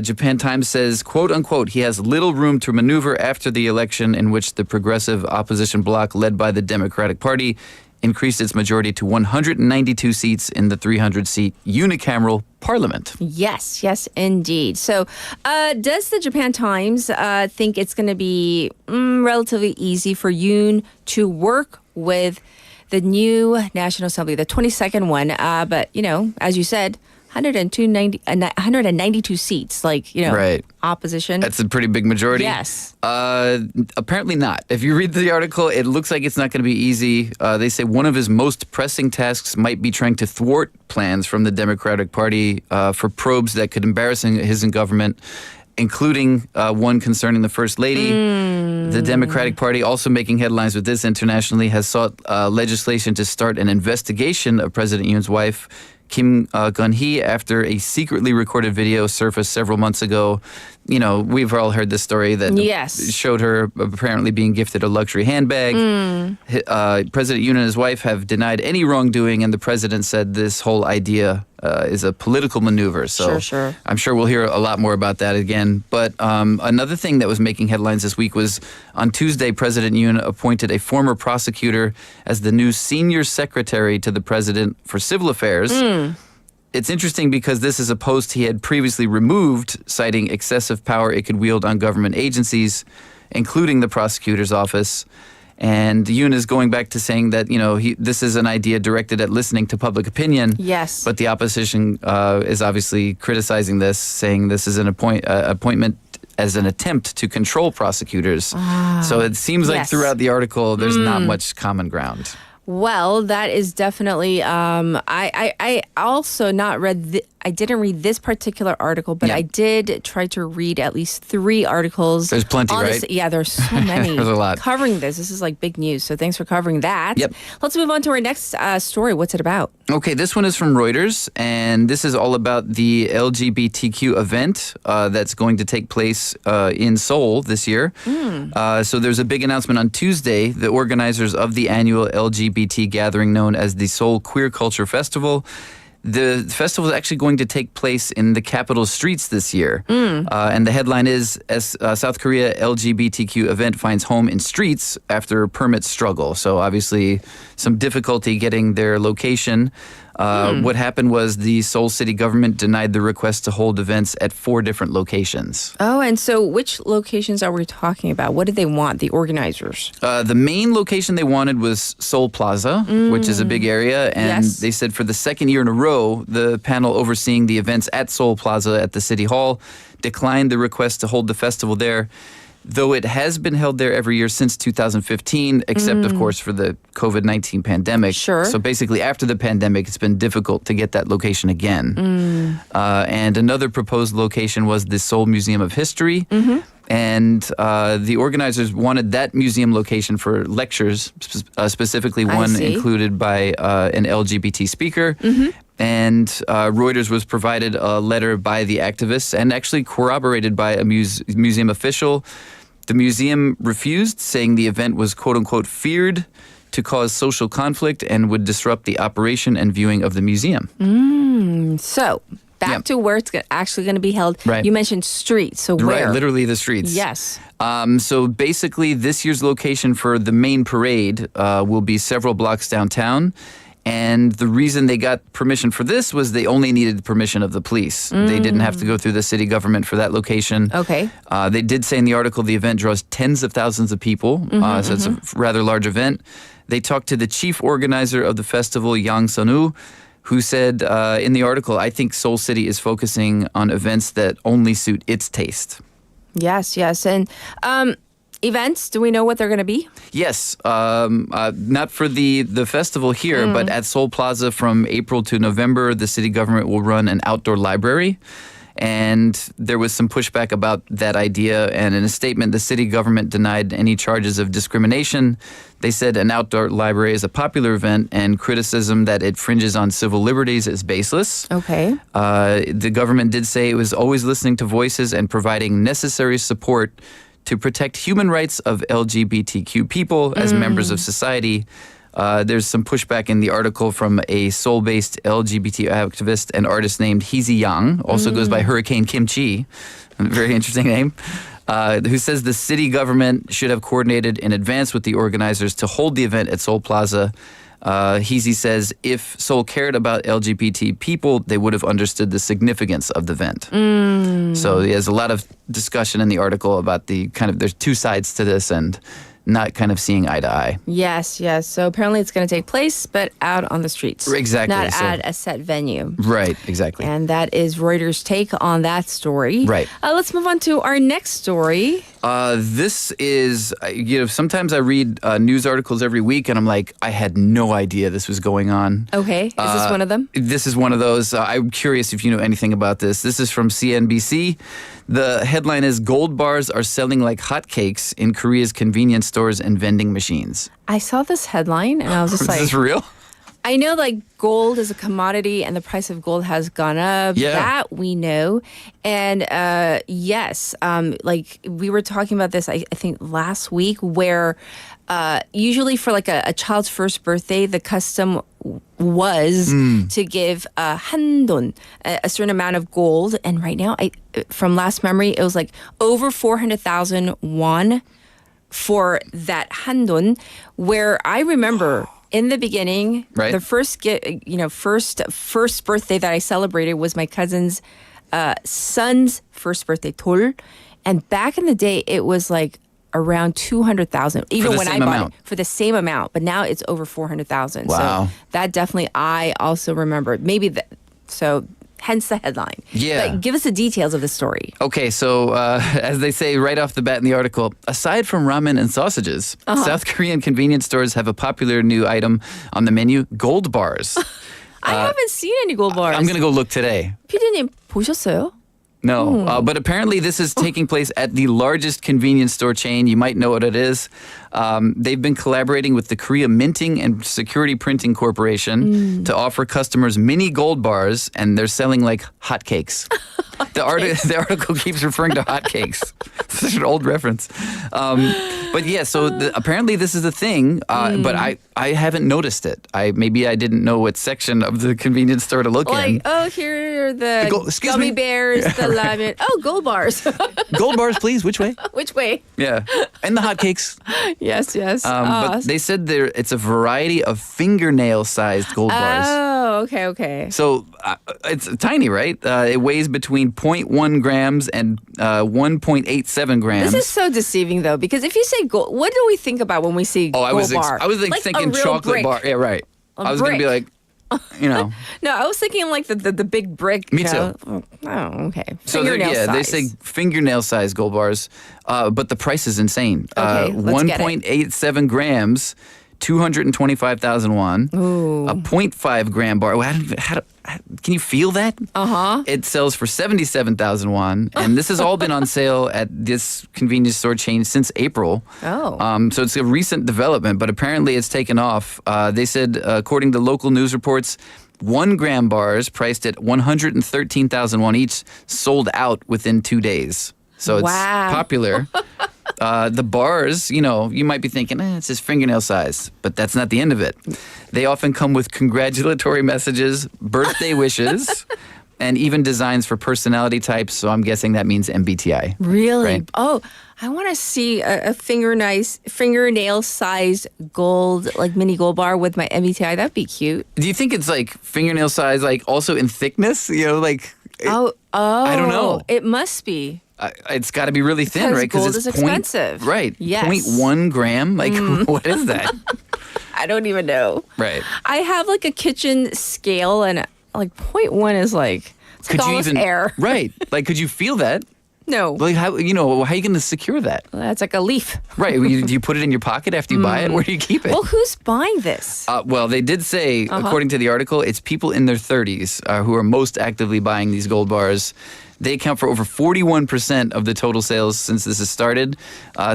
Japan Times says, quote unquote, he has little room to maneuver after the election in which the progressive opposition bloc led by the Democratic Party increased its majority to 192 seats in the 300-seat unicameral parliament. Yes, yes, indeed. So, does the Japan Times think it's going to be relatively easy for Yoon to work with the new National Assembly, the 22nd one? But, as you said, 192 seats, right. Opposition. That's a pretty big majority. Yes. Apparently not. If you read the article, it looks like it's not going to be easy. They say one of his most pressing tasks might be trying to thwart plans from the Democratic Party for probes that could embarrass his government, including one concerning the First Lady. The Democratic Party, also making headlines with this internationally, has sought legislation to start an investigation of President Yoon's wife, Kim Gun-hee, after a secretly recorded video surfaced several months ago. We've all heard this story that showed her apparently being gifted a luxury handbag. President Yoon and his wife have denied any wrongdoing, and the president said this whole idea is a political maneuver. So sure. I'm sure we'll hear a lot more about that again. But another thing that was making headlines this week was on Tuesday, President Yoon appointed a former prosecutor as the new senior secretary to the president for civil affairs. It's interesting because this is a post he had previously removed, citing excessive power it could wield on government agencies, including the prosecutor's office. And Yoon is going back to saying that, this is an idea directed at listening to public opinion. Yes. But the opposition is obviously criticizing this, saying this is an appointment as an attempt to control prosecutors. So it seems like throughout the article, there's not much common ground. Well, that is definitely. I also not read. I didn't read this particular article, but I did try to read at least 3 articles. There's plenty, right? Yeah, there's so many. There's a lot covering this. This is like big news. So thanks for covering that. Yep. Let's move on to our next story. What's it about? Okay, this one is from Reuters, and this is all about the LGBTQ event that's going to take place in Seoul this year. So there's a big announcement on Tuesday. The organizers of the annual LGBT gathering known as the Seoul Queer Culture Festival. The festival is actually going to take place in the capital streets this year. And the headline is, South Korea LGBTQ event finds home in streets after permit struggle. So obviously some difficulty getting their location. What happened was the Seoul city government denied the request to hold events at 4 different locations. Oh, and so which locations are we talking about? What did they want, the organizers? The main location they wanted was Seoul Plaza, which is a big area. And they said for the second year in a row, the panel overseeing the events at Seoul Plaza at the City Hall declined the request to hold the festival there, though it has been held there every year since 2015, except, of course, for the COVID-19 pandemic. Sure. So basically, after the pandemic, it's been difficult to get that location again. And another proposed location was the Seoul Museum of History. And the organizers wanted that museum location for lectures, specifically one included by an LGBT speaker. And Reuters was provided a letter by the activists and actually corroborated by a museum official. The museum refused, saying the event was quote-unquote feared to cause social conflict and would disrupt the operation and viewing of the museum. So back to where it's actually going to be held. Right. You mentioned streets. So where? Right, literally the streets. Yes. So basically, this year's location for the main parade will be several blocks downtown. And the reason they got permission for this was they only needed permission of the police. They didn't have to go through the city government for that location. Okay. They did say in the article the event draws tens of thousands of people, so it's a rather large event. They talked to the chief organizer of the festival, Yang Sun-woo, who said in the article, I think Seoul City is focusing on events that only suit its taste. Yes. And events, do we know what they're going to be? Yes. Not for the festival here, but at Seoul Plaza from April to November, the city government will run an outdoor library. And there was some pushback about that idea. And in a statement, the city government denied any charges of discrimination. They said an outdoor library is a popular event and criticism that it fringes on civil liberties is baseless. Okay. The government did say it was always listening to voices and providing necessary support to protect human rights of LGBTQ people as members of society. There's some pushback in the article from a Seoul-based LGBT activist and artist named Heezy Yang, also goes by Hurricane Kimchi, a very interesting name. who says the city government should have coordinated in advance with the organizers to hold the event at Seoul Plaza. Heezy says if Seoul cared about LGBT people, they would have understood the significance of the event. So there's a lot of discussion in the article about there's two sides to this and not kind of seeing eye to eye. Yes. So apparently it's going to take place, but out on the streets. Exactly. Not at a set venue. Right, exactly. And that is Reuters' take on that story. Right. Let's move on to our next story. This is, sometimes I read news articles every week and I'm like, I had no idea this was going on. Okay. Is this one of them? This is one of those. I'm curious if you know anything about this. This is from CNBC. The headline is Gold bars are selling like hotcakes in Korea's convenience stores and vending machines. I saw this headline and I was just like... Is this real? I know gold is a commodity and the price of gold has gone up. Yeah. That we know. And yes, we were talking about this, I think last week, where usually for a child's first birthday, the custom was to give handon, a certain amount of gold. And right now, from last memory, it was over 400,000 won for that handon, where I remember... In the beginning, right. The first birthday that I celebrated was my cousin's son's first birthday, Tol. And back in the day, it was around 200,000. Even when I bought it for the same amount, but now it's over 400,000. Wow. So that definitely I also remember. Hence the headline. Yeah. But give us the details of the story. Okay, so as they say right off the bat in the article, aside from ramen and sausages, South Korean convenience stores have a popular new item on the menu, gold bars. I haven't seen any gold bars. I'm going to go look today. 피디님 보셨어요? No, but apparently this is taking place at the largest convenience store chain. You might know what it is. They've been collaborating with the Korea Minting and Security Printing Corporation to offer customers mini gold bars, and they're selling like hotcakes. The article keeps referring to hotcakes. Such an old reference. But yeah, so apparently this is a thing, but I haven't noticed it. Maybe I didn't know what section of the convenience store to look in. Oh, here are the gummy bears, the lemon. Oh, gold bars. Gold bars, please. Which way? Which way? Yeah. And the hotcakes. Yes. But they said it's a variety of fingernail-sized gold bars. Oh, okay. So it's tiny, right? It weighs between 0.1 grams and 1.87 grams. This is so deceiving, though, because if you say gold, what do we think about when we see gold bar? I was thinking chocolate brick. bar. Yeah, right. I was going to be like, No, I was thinking the big brick. Me too. Oh, okay. So they say fingernail-sized gold bars, but the price is insane. Okay, let's get it. 1.87 grams, 225,000 won. Ooh. A 0.5 gram bar. Can you feel that? It sells for 77,000 won, and this has all been on sale at this convenience store chain since April. Oh. So it's a recent development, but apparently it's taken off. They said, according to local news reports, 1 gram bars priced at 113,000 won each sold out within 2 days. So it's popular. The bars, you might be thinking, it's just fingernail size, but that's not the end of it. They often come with congratulatory messages, birthday wishes, and even designs for personality types. So I'm guessing that means MBTI. Really? Right? Oh, I want to see a fingernail-sized gold, mini gold bar with my MBTI. That'd be cute. Do you think it's fingernail size, also in thickness? I don't know. It must be. It's got to be really thin, right? Because gold is expensive. Right. Yes. 0.1 gram? What is that? I don't even know. Right. I have a kitchen scale, and 0.1 is it's almost air. Right. Could you feel that? No. How are you going to secure that? That's like a leaf. Right. Do you put it in your pocket after you buy it? Where do you keep it? Well, who's buying this? Well, they did say, according to the article, it's people in their 30s who are most actively buying these gold bars. They account for over 41% of the total sales since this has started.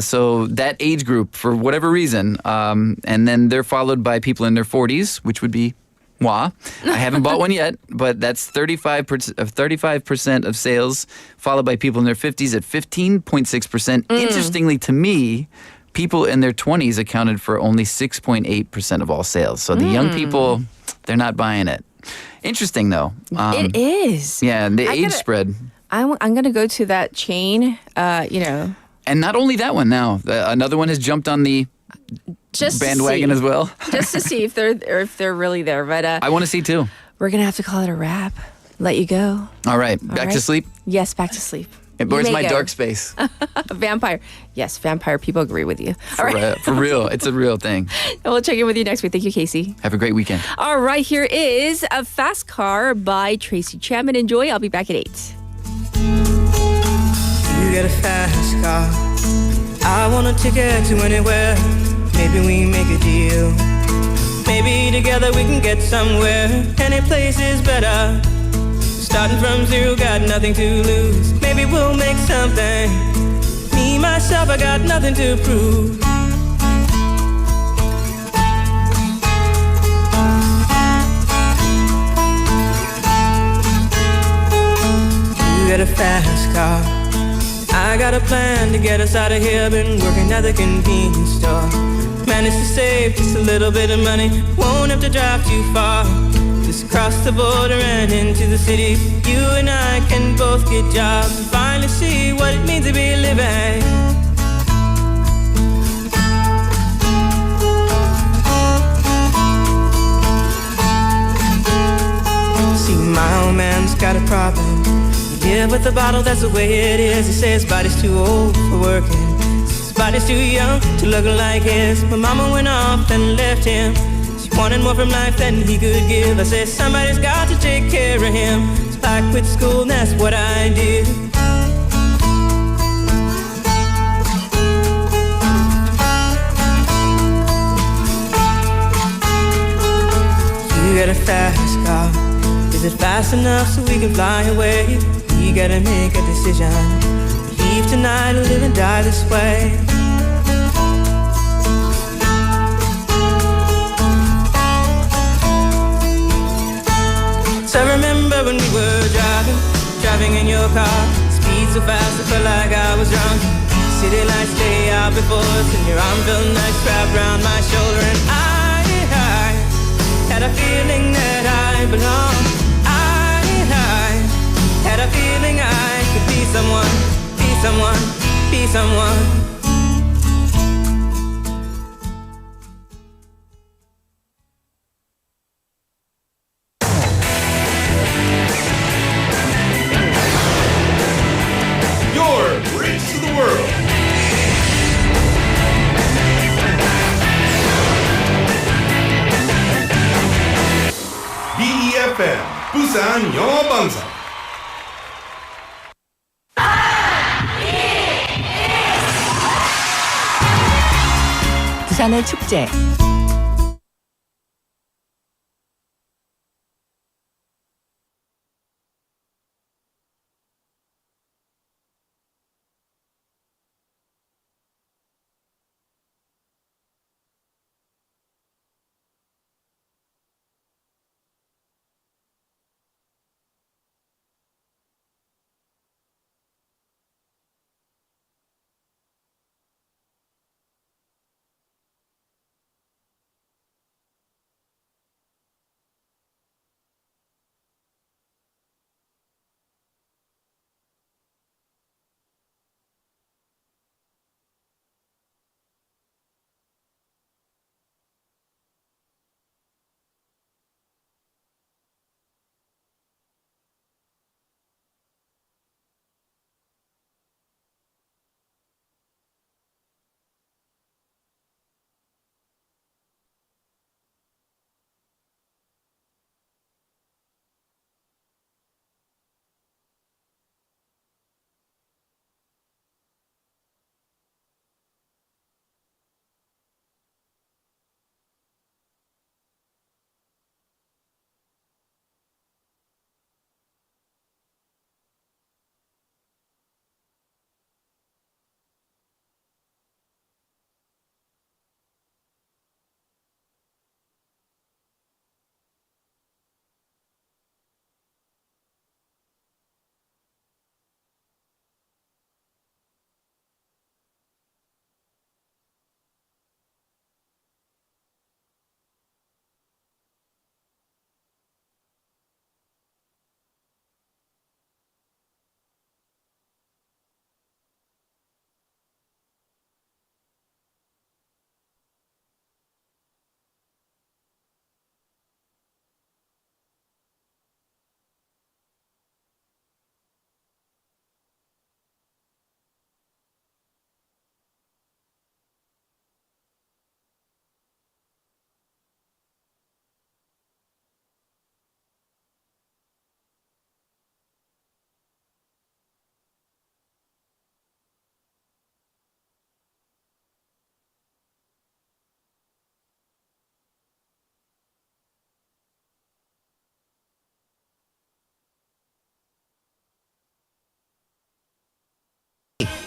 So that age group, for whatever reason, and then they're followed by people in their 40s, which would be moi. I haven't bought one yet, but that's 35% of sales, followed by people in their 50s at 15.6%. Interestingly to me, people in their 20s accounted for only 6.8% of all sales. So the young people, they're not buying it. Interesting, though. It is. Yeah, and the age spread. I'm going to go to that chain, And not only that one now. Another one has jumped on the bandwagon as well. Just to see if they're really there. But I want to see too. We're going to have to call it a wrap. Let you go. All right. Back to sleep? Yes, back to sleep. Where's my dark space? Vampire. Yes, vampire people agree with you. For real. It's a real thing. And we'll check in with you next week. Thank you, Casey. Have a great weekend. All right, here is A Fast Car by Tracy Chapman. Enjoy. I'll be back at 8. You get a fast car. I want a ticket to anywhere. Maybe we make a deal. Maybe together we can get somewhere. Any place is better. Starting from zero, got nothing to lose. Maybe we'll make something. Me, myself, I got nothing to prove. You got a fast car. I got a plan to get us out of here. Been working at the convenience store. Managed to save just a little bit of money. Won't have to drive too far. Just cross the border and into the city. You and I can both get jobs and finally see what it means to be living. See, my old man's got a problem. Yeah, with the bottle, that's the way it is. He says his body's too old for working. His body's too young to look like his. My mama went off and left him. Wanted more from life than he could give. I said somebody's got to take care of him. So I quit school and that's what I did. You got a fast car. Is it fast enough so we can fly away? We gotta make a decision. Leave tonight or live and die this way. I remember when we were driving in your car. Speed so fast I felt like I was drunk. City lights lay out before us, and your arm felt nice wrapped around my shoulder. And I had a feeling that I belonged. I had a feeling I could be someone, be someone, be someone. befm 부산영어방송. 부산의 축제.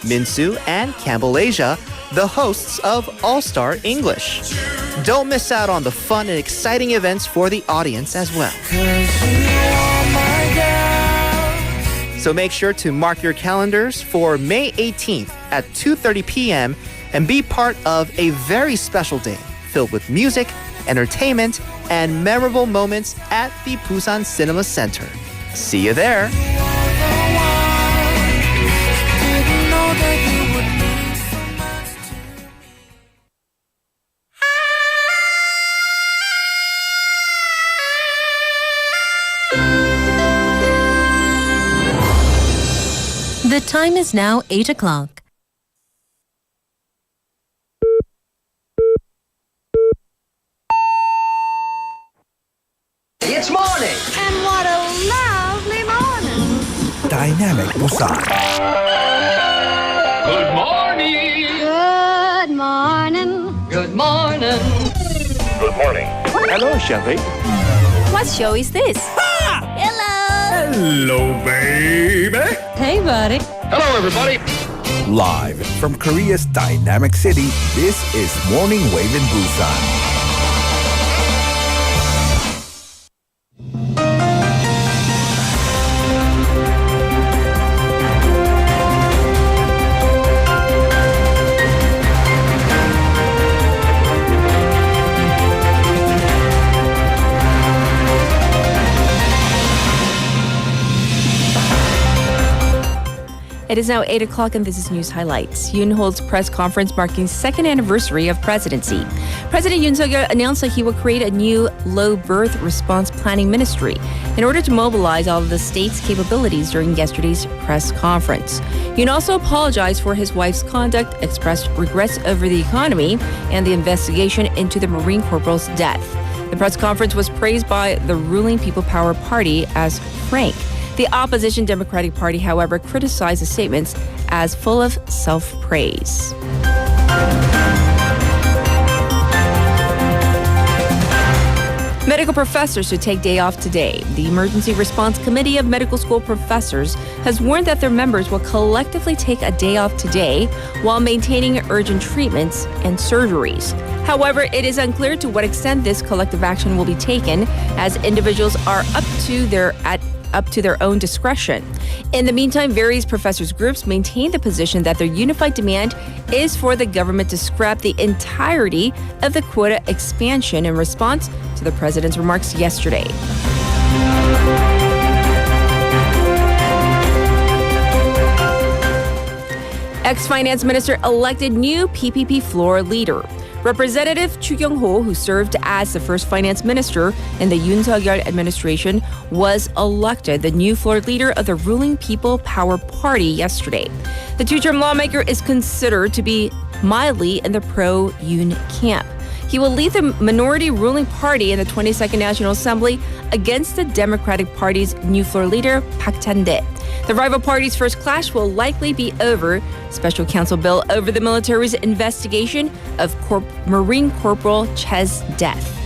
Minsu, and Campbell Asia, the hosts of All-Star English. Don't miss out on the fun and exciting events for the audience as well. So make sure to mark your calendars for May 18th at 2:30 p.m. and be part of a very special day filled with music, entertainment, and memorable moments at the Busan Cinema Center. See you there! The time is now 8 o'clock. It's morning. And what a lovely morning. Dynamic Busan. Good morning. Good morning. Good morning. Good morning. Hello, Chevy. What show is this? Hello, baby. Hey, buddy. Hello, everybody. Live from Korea's dynamic city, this is Morning Wave in Busan. It is now 8 o'clock and this is News Highlights. Yoon holds press conference marking second anniversary of presidency. President Yoon Suk-yeol announced that he will create a new low birth response planning ministry in order to mobilize all of the state's capabilities during yesterday's press conference. Yoon also apologized for his wife's conduct, expressed regrets over the economy, and the investigation into the Marine Corporal's death. The press conference was praised by the ruling People Power Party as frank. The opposition Democratic Party, however, criticized the statements as full of self-praise. Medical professors should take day off today. The Emergency Response Committee of Medical School Professors has warned that their members will collectively take a day off today while maintaining urgent treatments and surgeries. However, it is unclear to what extent this collective action will be taken, as individuals are up to their own discretion. In the meantime, various professors' groups maintain the position that their unified demand is for the government to scrap the entirety of the quota expansion in response to the president's remarks yesterday. Ex-finance minister elected new PPP floor leader. Representative Chu Kyung-ho, who served as the first finance minister in the Yoon Suk-yeol administration, was elected the new floor leader of the ruling People Power Party yesterday. The two-term lawmaker is considered to be mildly in the pro-Yoon camp. He will lead the minority ruling party in the 22nd National Assembly against the Democratic Party's new floor leader, Park Chan-dae. The rival party's first clash will likely be over special counsel bill over the military's investigation of Marine Corporal Che's death.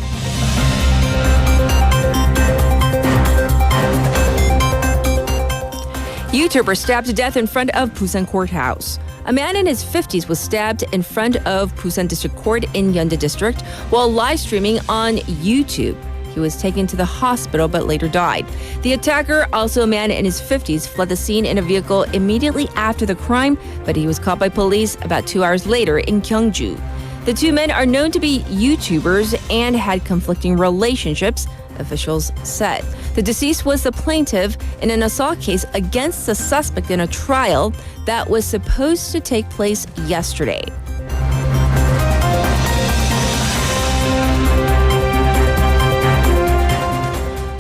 YouTuber stabbed to death in front of Busan courthouse. A man in his 50s was stabbed in front of Busan District Court in Yeonde District while live streaming on YouTube. He was taken to the hospital but later died. The attacker, also a man in his 50s, fled the scene in a vehicle immediately after the crime, but he was caught by police about 2 hours later in Gyeongju. The two men are known to be YouTubers and had conflicting relationships, officials said. The deceased was the plaintiff in an assault case against the suspect in a trial that was supposed to take place yesterday.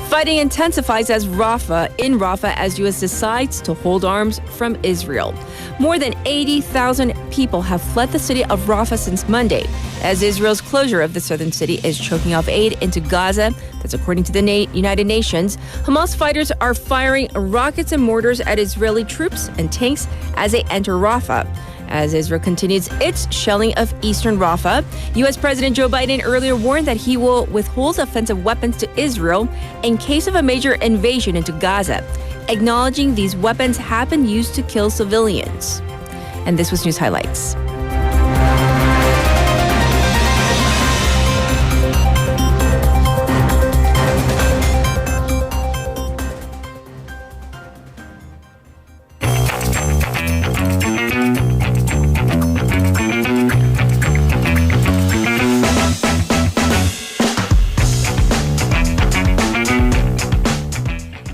Fighting intensifies in Rafah as U.S. decides to hold arms from Israel. More than 80,000 people have fled the city of Rafah since Monday, as Israel's closure of the southern city is choking off aid into Gaza. That's according to the United Nations. Hamas fighters are firing rockets and mortars at Israeli troops and tanks as they enter Rafah. As Israel continues its shelling of eastern Rafah, U.S. President Joe Biden earlier warned that he will withhold offensive weapons to Israel in case of a major invasion into Gaza, acknowledging these weapons have been used to kill civilians. And this was News Highlights.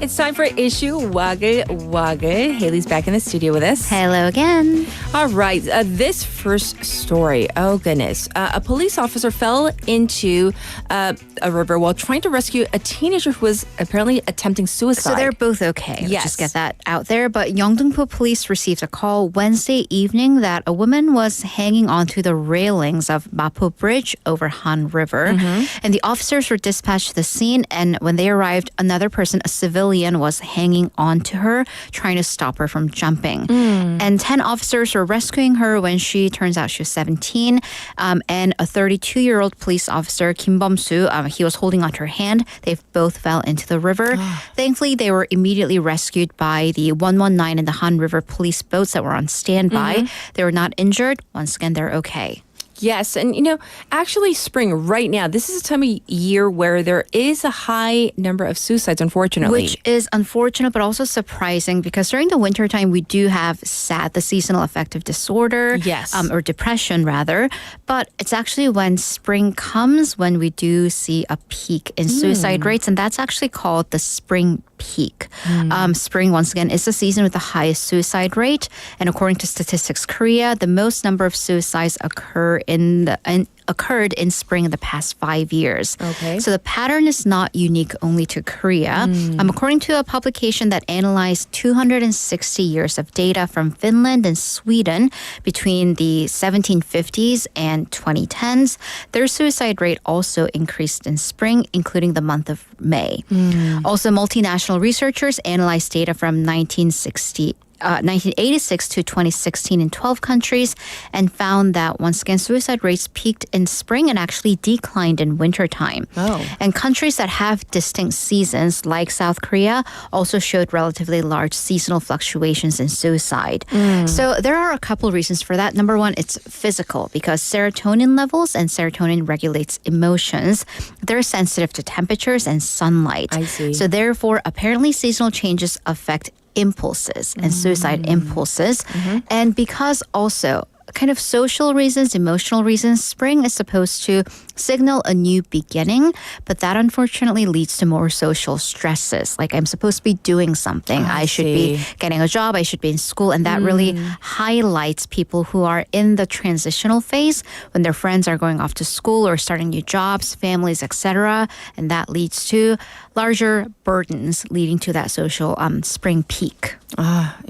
It's time for Issue Wagle. Haley's back in the studio with us. Hello again. All right. This first story. Oh, goodness. A police officer fell into a river while trying to rescue a teenager who was apparently attempting suicide. So they're both okay. Yes. Just get that out there. But Yeongdeungpo police received a call Wednesday evening that a woman was hanging onto the railings of Mapo Bridge over Han River. And the officers were dispatched to the scene. And when they arrived, another person, a civilian, was hanging onto her, trying to stop her from jumping. And 10 officers were rescuing her when turns out she was 17. And a 32-year-old police officer, Kim Bom-soo, he was holding onto her hand. They both fell into the river. Thankfully, they were immediately rescued by the 119 and the Han River police boats that were on standby. They were not injured. Once again, they're okay. Yes. And, actually spring right now, this is a time of year where there is a high number of suicides, unfortunately. Which is unfortunate, but also surprising because during the wintertime, we do have SAD, the seasonal affective disorder. Yes. Or depression, rather. But it's actually when spring comes when we do see a peak in suicide rates. And that's actually called the spring peak. Spring, once again, is the season with the highest suicide rate. And according to Statistics Korea, the most number of suicides occurred in spring in the past 5 years. Okay. So the pattern is not unique only to Korea. According to a publication that analyzed 260 years of data from Finland and Sweden between the 1750s and 2010s, their suicide rate also increased in spring, including the month of May. Also, multinational researchers analyzed data from 1986 to 2016 in 12 countries and found that, once again, suicide rates peaked in spring and actually declined in wintertime. And countries that have distinct seasons, like South Korea, also showed relatively large seasonal fluctuations in suicide. So there are a couple reasons for that. Number one, it's physical because serotonin levels, and serotonin regulates emotions, they're sensitive to temperatures and sunlight. I see. So therefore, apparently seasonal changes affect impulses and suicide impulses. And because also kind of social reasons, emotional reasons, spring is supposed to signal a new beginning, but that unfortunately leads to more social stresses. Like I'm supposed to be doing something. I should be getting a job. I should be in school. And that really highlights people who are in the transitional phase when their friends are going off to school or starting new jobs, families, etc. And that leads to larger burdens leading to that social spring peak.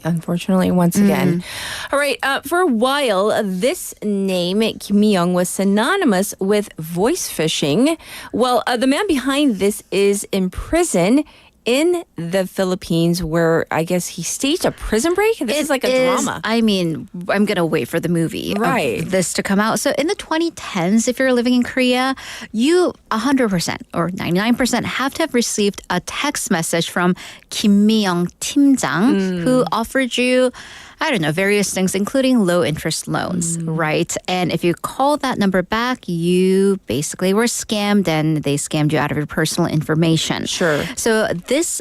Unfortunately, once again. All right. For a while, this name, Kim Mi-young, was synonymous with voice phishing. Well, the man behind this is in prison in the Philippines, where I guess he staged a prison break. This is like a drama. I mean, I'm going to wait for the movie of this to come out. So in the 2010s, if you're living in Korea, you 100% or 99% have to have received a text message from Kim Mi-young 팀장 who offered you, I don't know, various things, including low interest loans, right? And if you call that number back, you basically were scammed and they scammed you out of your personal information. Sure. So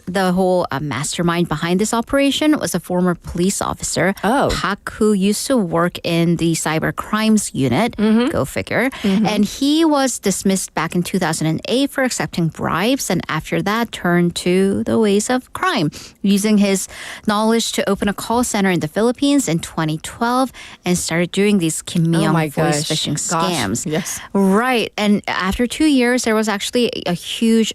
the whole mastermind behind this operation was a former police officer, Park, who used to work in the cyber crimes unit, go figure. And he was dismissed back in 2008 for accepting bribes, and after that turned to the ways of crime, using his knowledge to open a call center in the Philippines in 2012 and started doing these Kim Mi-young voice phishing scams. Yes. Right. And after 2 years, there was actually a huge,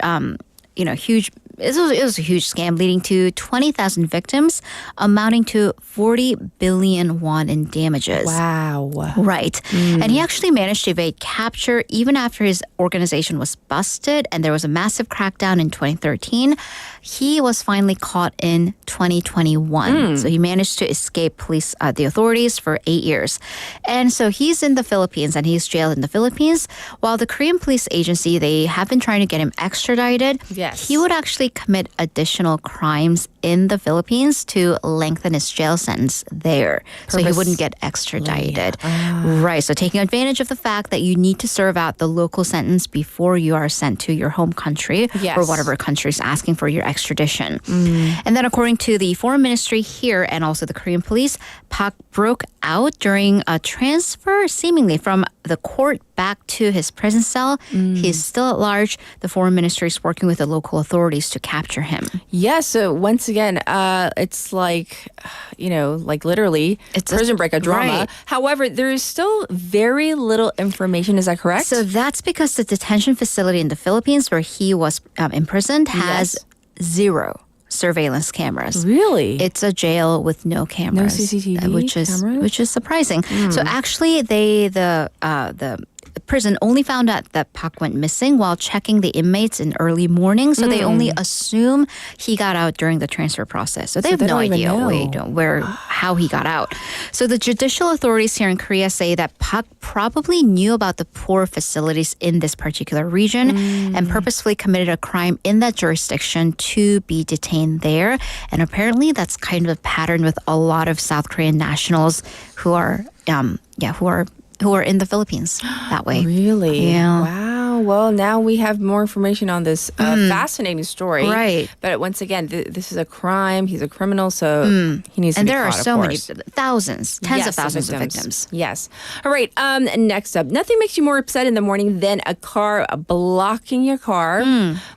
it was a huge scam leading to 20,000 victims, amounting to 40 billion won in damages. Wow. Right. And he actually managed to evade capture even after his organization was busted, and there was a massive crackdown in 2013. He was finally caught in 2021. So he managed to escape the authorities for 8 years. And so he's in the Philippines and he's jailed in the Philippines. While the Korean police agency, they have been trying to get him extradited. Yes. He would actually commit additional crimes in the Philippines to lengthen his jail sentence there. So he wouldn't get extradited. Right. So taking advantage of the fact that you need to serve out the local sentence before you are sent to your home country or whatever country is asking for your extradition. And then according to the foreign ministry here and also the Korean police, Park broke out during a transfer seemingly from the court back to his prison cell. He's still at large. The foreign ministry is working with the local authorities to capture him. Yeah, so once again, it's like, like literally it's prison break, a drama. Right. However, there is still very little information. Is that correct? So that's because the detention facility in the Philippines where he was imprisoned has zero surveillance cameras. Really? It's a jail with no cameras. No CCTV which is surprising. So actually the prison only found out that Park went missing while checking the inmates in early morning. So they only assume he got out during the transfer process. So they have no idea how he got out. So the judicial authorities here in Korea say that Park probably knew about the poor facilities in this particular region and purposefully committed a crime in that jurisdiction to be detained there. And apparently that's kind of a pattern with a lot of South Korean nationals who are in the Philippines that way. Really? Yeah. Wow. Well, now we have more information on this fascinating story. Right. But once again, this is a crime. He's a criminal, so he needs to be caught, And there are so many, tens of thousands of victims. Yes. All right. Next up, nothing makes you more upset in the morning than a car blocking your car.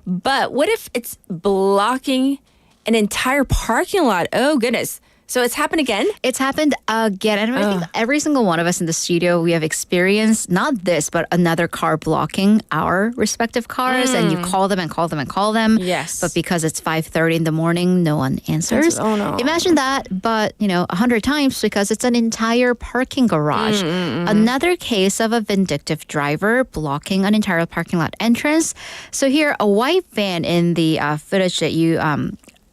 But what if it's blocking an entire parking lot? Oh, goodness. So it's happened again? It's happened again. And I think every single one of us in the studio, we have experienced not this, but another car blocking our respective cars. And you call them and call them and call them. Yes. But because it's 5:30 in the morning, no one answers. Oh, no. Imagine that, but 100 times because it's an entire parking garage. Another case of a vindictive driver blocking an entire parking lot entrance. So here, a white van in the footage that you...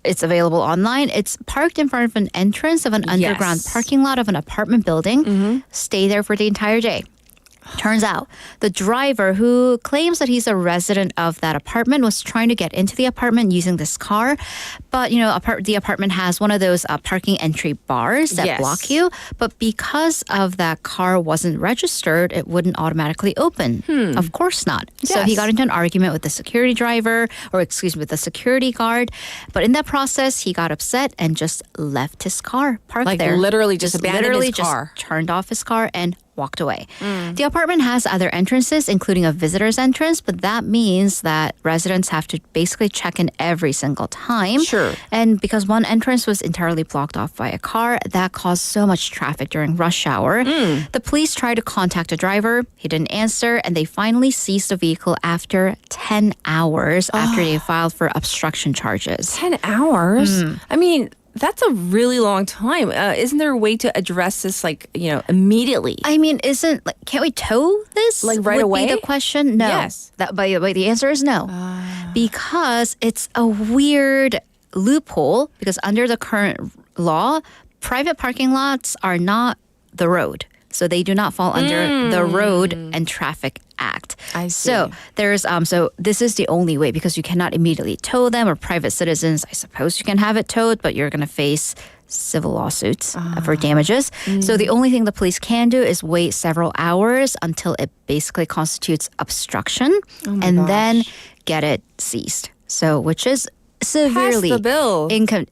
it's available online. It's parked in front of an entrance of an underground parking lot of an apartment building. Stay there for the entire day. Turns out the driver, who claims that he's a resident of that apartment, was trying to get into the apartment using this car. But, the apartment has one of those parking entry bars that block you. But because of that car wasn't registered, it wouldn't automatically open. Of course not. Yes. So he got into an argument with the security with the security guard. But in that process, he got upset and just left his car parked there. Literally just abandoned his car. Just turned off his car and walked away. The apartment has other entrances, including a visitor's entrance, but that means that residents have to basically check in every single time. Sure. And because one entrance was entirely blocked off by a car, that caused so much traffic during rush hour. The police tried to contact a driver. He didn't answer, and they finally seized the vehicle after 10 hours after they filed for obstruction charges. 10 hours? I mean... That's a really long time. Isn't there a way to address this, immediately? I mean, can't we tow this? Right away? Would be the question? No. Yes. By the way, the answer is no. Because it's a weird loophole, because under the current law, private parking lots are not the road. So they do not fall under the Road and Traffic Act. I see. So there's so this is the only way, because you cannot immediately tow them, or private citizens, I suppose you can have it towed, but you're going to face civil lawsuits for damages. So the only thing the police can do is wait several hours until it basically constitutes obstruction and then get it seized. So which is severely pass the bill,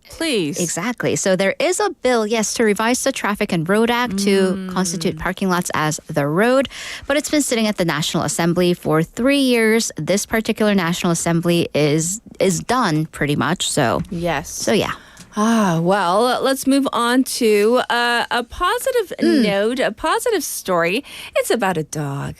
please. Exactly. So there is a bill, yes, to revise the Traffic and Road Act to constitute parking lots as the road, but it's been sitting at the National Assembly for 3 years. This particular National Assembly is done pretty much. So yes. So yeah. Well, let's move on to a positive note, a positive story. It's about a dog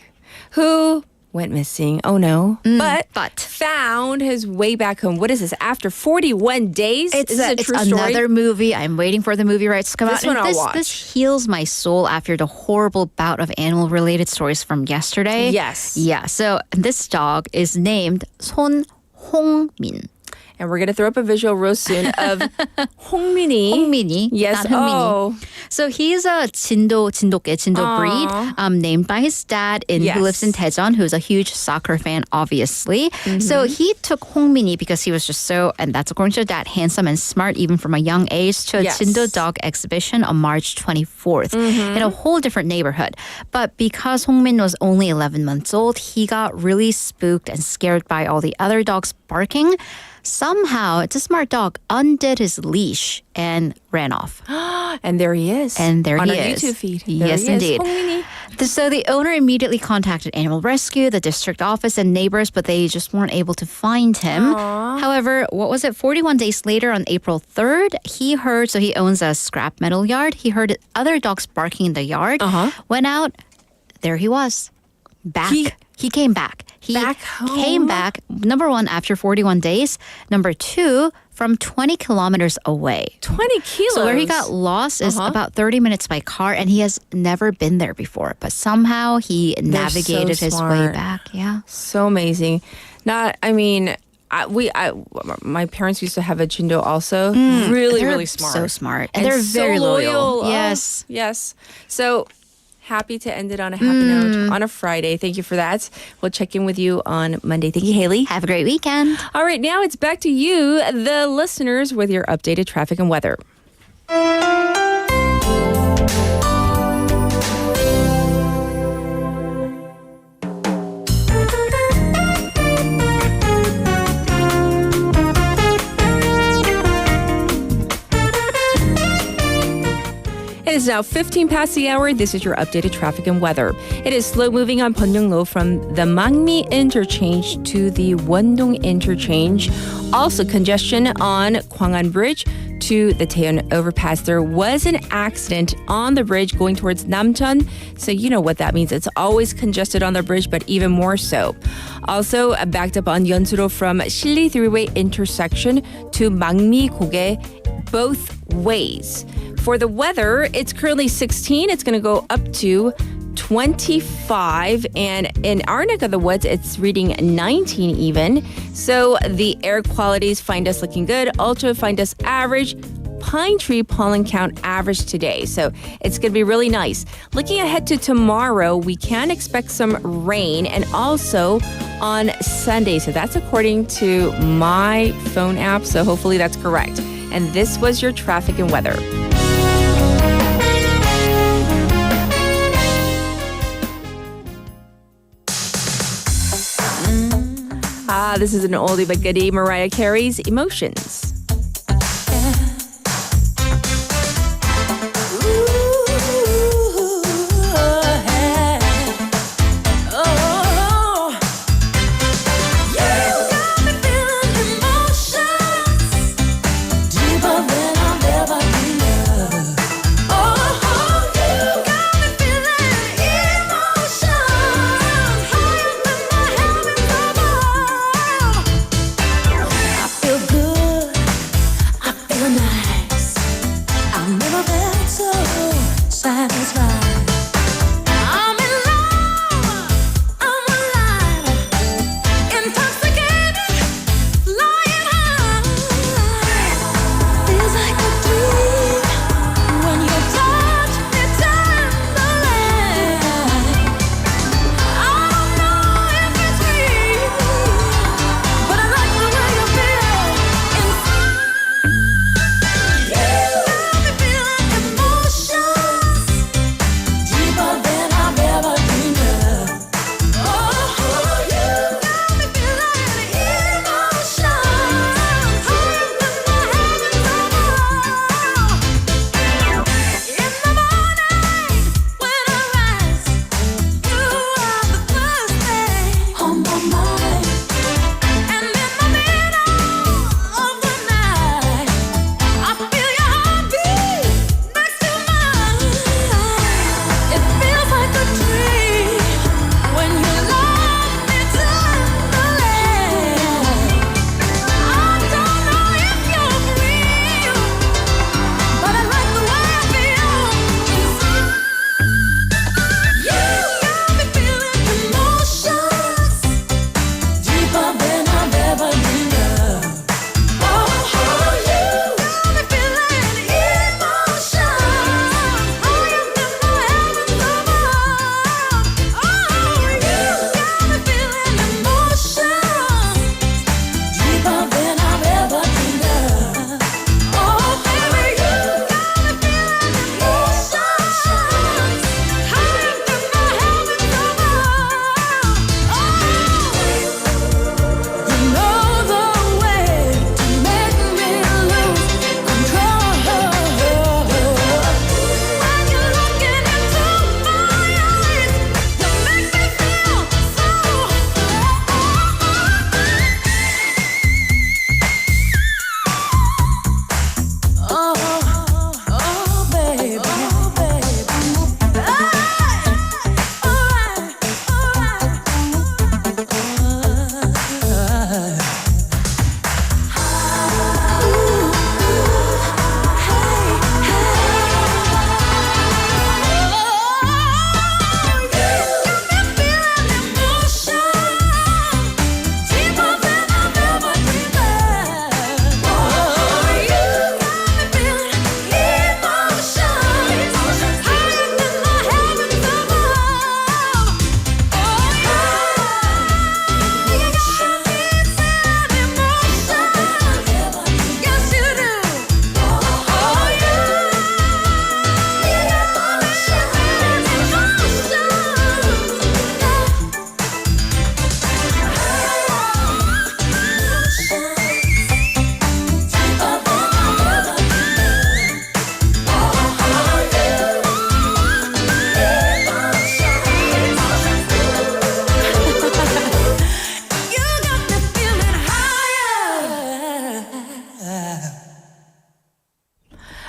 who went missing. Oh no. But found his way back home. What is this? After 41 days? It's a true story? Another movie. I'm waiting for the movie rights to come out. This one I'll watch. This heals my soul after the horrible bout of animal-related stories from yesterday. Yes. Yeah. So this dog is named Son Hong-min. And we're going to throw up a visual real soon of 홍민이. 홍민이. Yes. Not Hungmin이. Oh. So he's a Jindo breed named by his dad who lives in Daejeon, who's a huge soccer fan, obviously. So he took 홍민이 because he was just so, and that's according to dad, handsome and smart even from a young age, to a Jindo dog exhibition on March 24th in a whole different neighborhood. But because Hongmin was only 11 months old, he got really spooked and scared by all the other dogs barking. Somehow, it's a smart dog, undid his leash and ran off. And there he is. And there on he our is. YouTube feed. Yes, indeed. 홍민이. So the owner immediately contacted Animal Rescue, the district office, and neighbors, but they just weren't able to find him. However, 41 days later on April 3rd, he heard, so he owns a scrap metal yard, he heard other dogs barking in the yard, went out, there he was. Back. He came back. He came back, number one, after 41 days. Number two, from 20 kilometers away. 20 kilos? So where he got lost is about 30 minutes by car, and he has never been there before. But somehow he navigated his way back. Yeah. So amazing. My parents used to have a Jindo also. Really smart. So smart. And they're very loyal. Yes. Yes. So happy to end it on a happy note on a Friday. Thank you for that. We'll check in with you on Monday. Thank you, Haley. Have a great weekend. All right, now it's back to you, the listeners, with your updated traffic and weather. It is now 15 past the hour. This is your updated traffic and weather. It is slow moving on Byeonglo from the Mangmi interchange to the Wondong interchange. Also congestion on Gwangan Bridge to the Taeyeon overpass. There was an accident on the bridge going towards Namcheon, so you know what that means. It's always congested on the bridge, but even more so. Also backed up on Yeonsuro from Shili Three-Way intersection to Mangmi Goge both ways. For the weather, it's currently 16. It's going to go up to 25. And in our neck of the woods, it's reading 19 even. So the air qualities find us looking good. Ultra find us average. Pine tree pollen count average today. So it's going to be really nice. Looking ahead to tomorrow, we can expect some rain and also on Sunday. So that's according to my phone app. So hopefully that's correct. And this was your traffic and weather. This is an oldie but goodie, Mariah Carey's Emotions.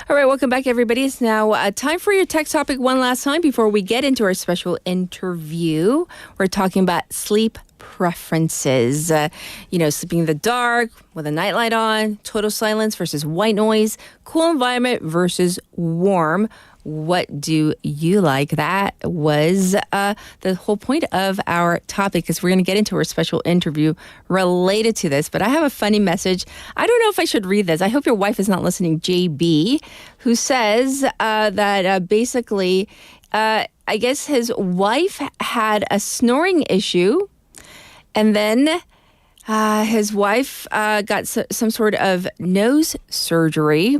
All right, welcome back, everybody. It's now time for your tech topic one last time before we get into our special interview. We're talking about sleep preferences. Sleeping in the dark with a nightlight on, total silence versus white noise, cool environment versus warm. What do you like? That was the whole point of our topic, because we're going to get into our special interview related to this. But I have a funny message. I don't know if I should read this. I hope your wife is not listening, JB, who says that basically, I guess his wife had a snoring issue, and then his wife got some sort of nose surgery,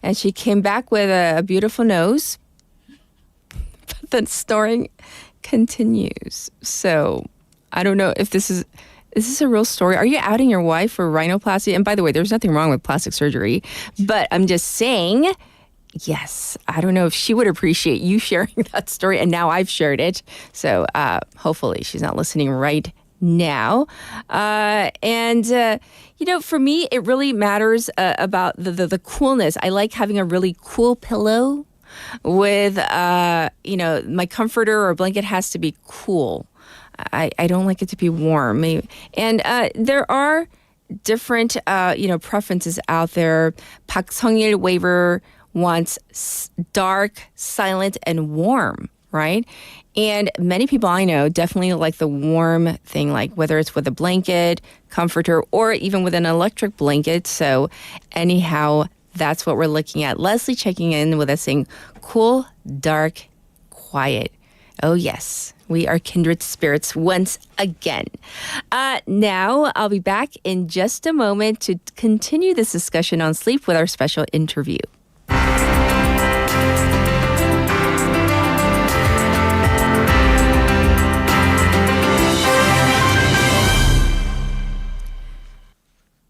and she came back with a beautiful nose, but then snoring continues. So I don't know if is this a real story? Are you outing your wife for rhinoplasty? And by the way, there's nothing wrong with plastic surgery, but I'm just saying, yes, I don't know if she would appreciate you sharing that story, and now I've shared it. So hopefully she's not listening right now. For me, it really matters about the coolness. I like having a really cool pillow with, my comforter or blanket has to be cool. I don't like it to be warm. And there are different, preferences out there. Park Sung-il waiver wants dark, silent, and warm, right? And many people I know definitely like the warm thing, like whether it's with a blanket, comforter, or even with an electric blanket. So anyhow, that's what we're looking at. Leslie checking in with us saying, cool, dark, quiet. Oh, yes. We are kindred spirits once again. Now, I'll be back in just a moment to continue this discussion on sleep with our special interview.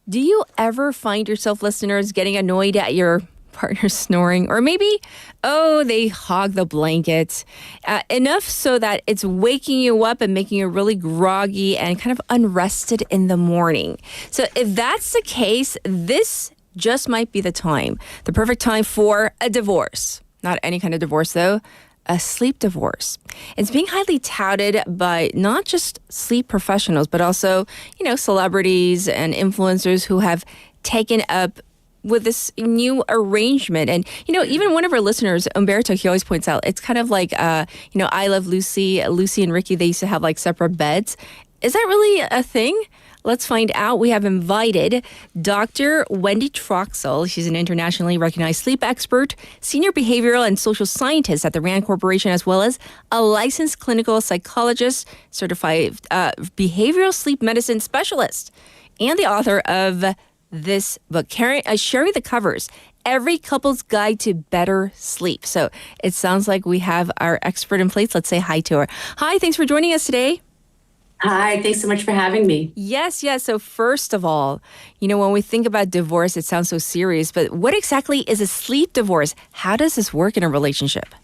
Do you ever find yourself, listeners, getting annoyed at your partner snoring? Or maybe, they hog the blanket enough so that it's waking you up and making you really groggy and kind of unrested in the morning. So if that's the case, this just might be the perfect time for a divorce. Not any kind of divorce, though. A sleep divorce. It's being highly touted by not just sleep professionals, but also, celebrities and influencers who have taken up with this new arrangement. And, even one of our listeners, Umberto, he always points out, it's kind of like, I Love Lucy, Lucy and Ricky, they used to have like separate beds. Is that really a thing? Let's find out. We have invited Dr. Wendy Troxel. She's an internationally recognized sleep expert, senior behavioral and social scientist at the RAND Corporation, as well as a licensed clinical psychologist, certified behavioral sleep medicine specialist, and the author of this book, sharing the covers, Every Couple's Guide to Better Sleep. So it sounds like we have our expert in place. Let's say hi to her. Hi, thanks for joining us today. Hi, thanks so much for having me. Yes. So first of all, when we think about divorce, it sounds so serious, but what exactly is a sleep divorce? How does this work in a relationship?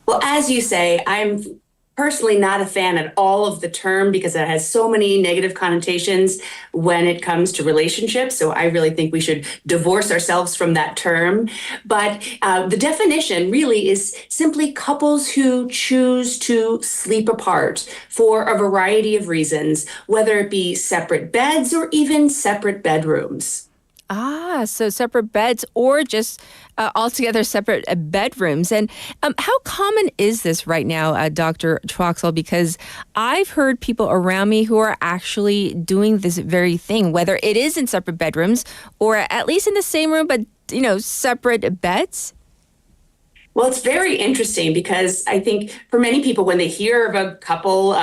Well, as you say, I'm personally not a fan at all of the term because it has so many negative connotations when it comes to relationships. So I really think we should divorce ourselves from that term. But the definition really is simply couples who choose to sleep apart for a variety of reasons, whether it be separate beds or even separate bedrooms. So separate beds or just altogether separate bedrooms. And how common is this right now, Dr. Troxel? Because I've heard people around me who are actually doing this very thing, whether it is in separate bedrooms or at least in the same room, but, separate beds. Well, it's very interesting because I think for many people, when they hear of a couple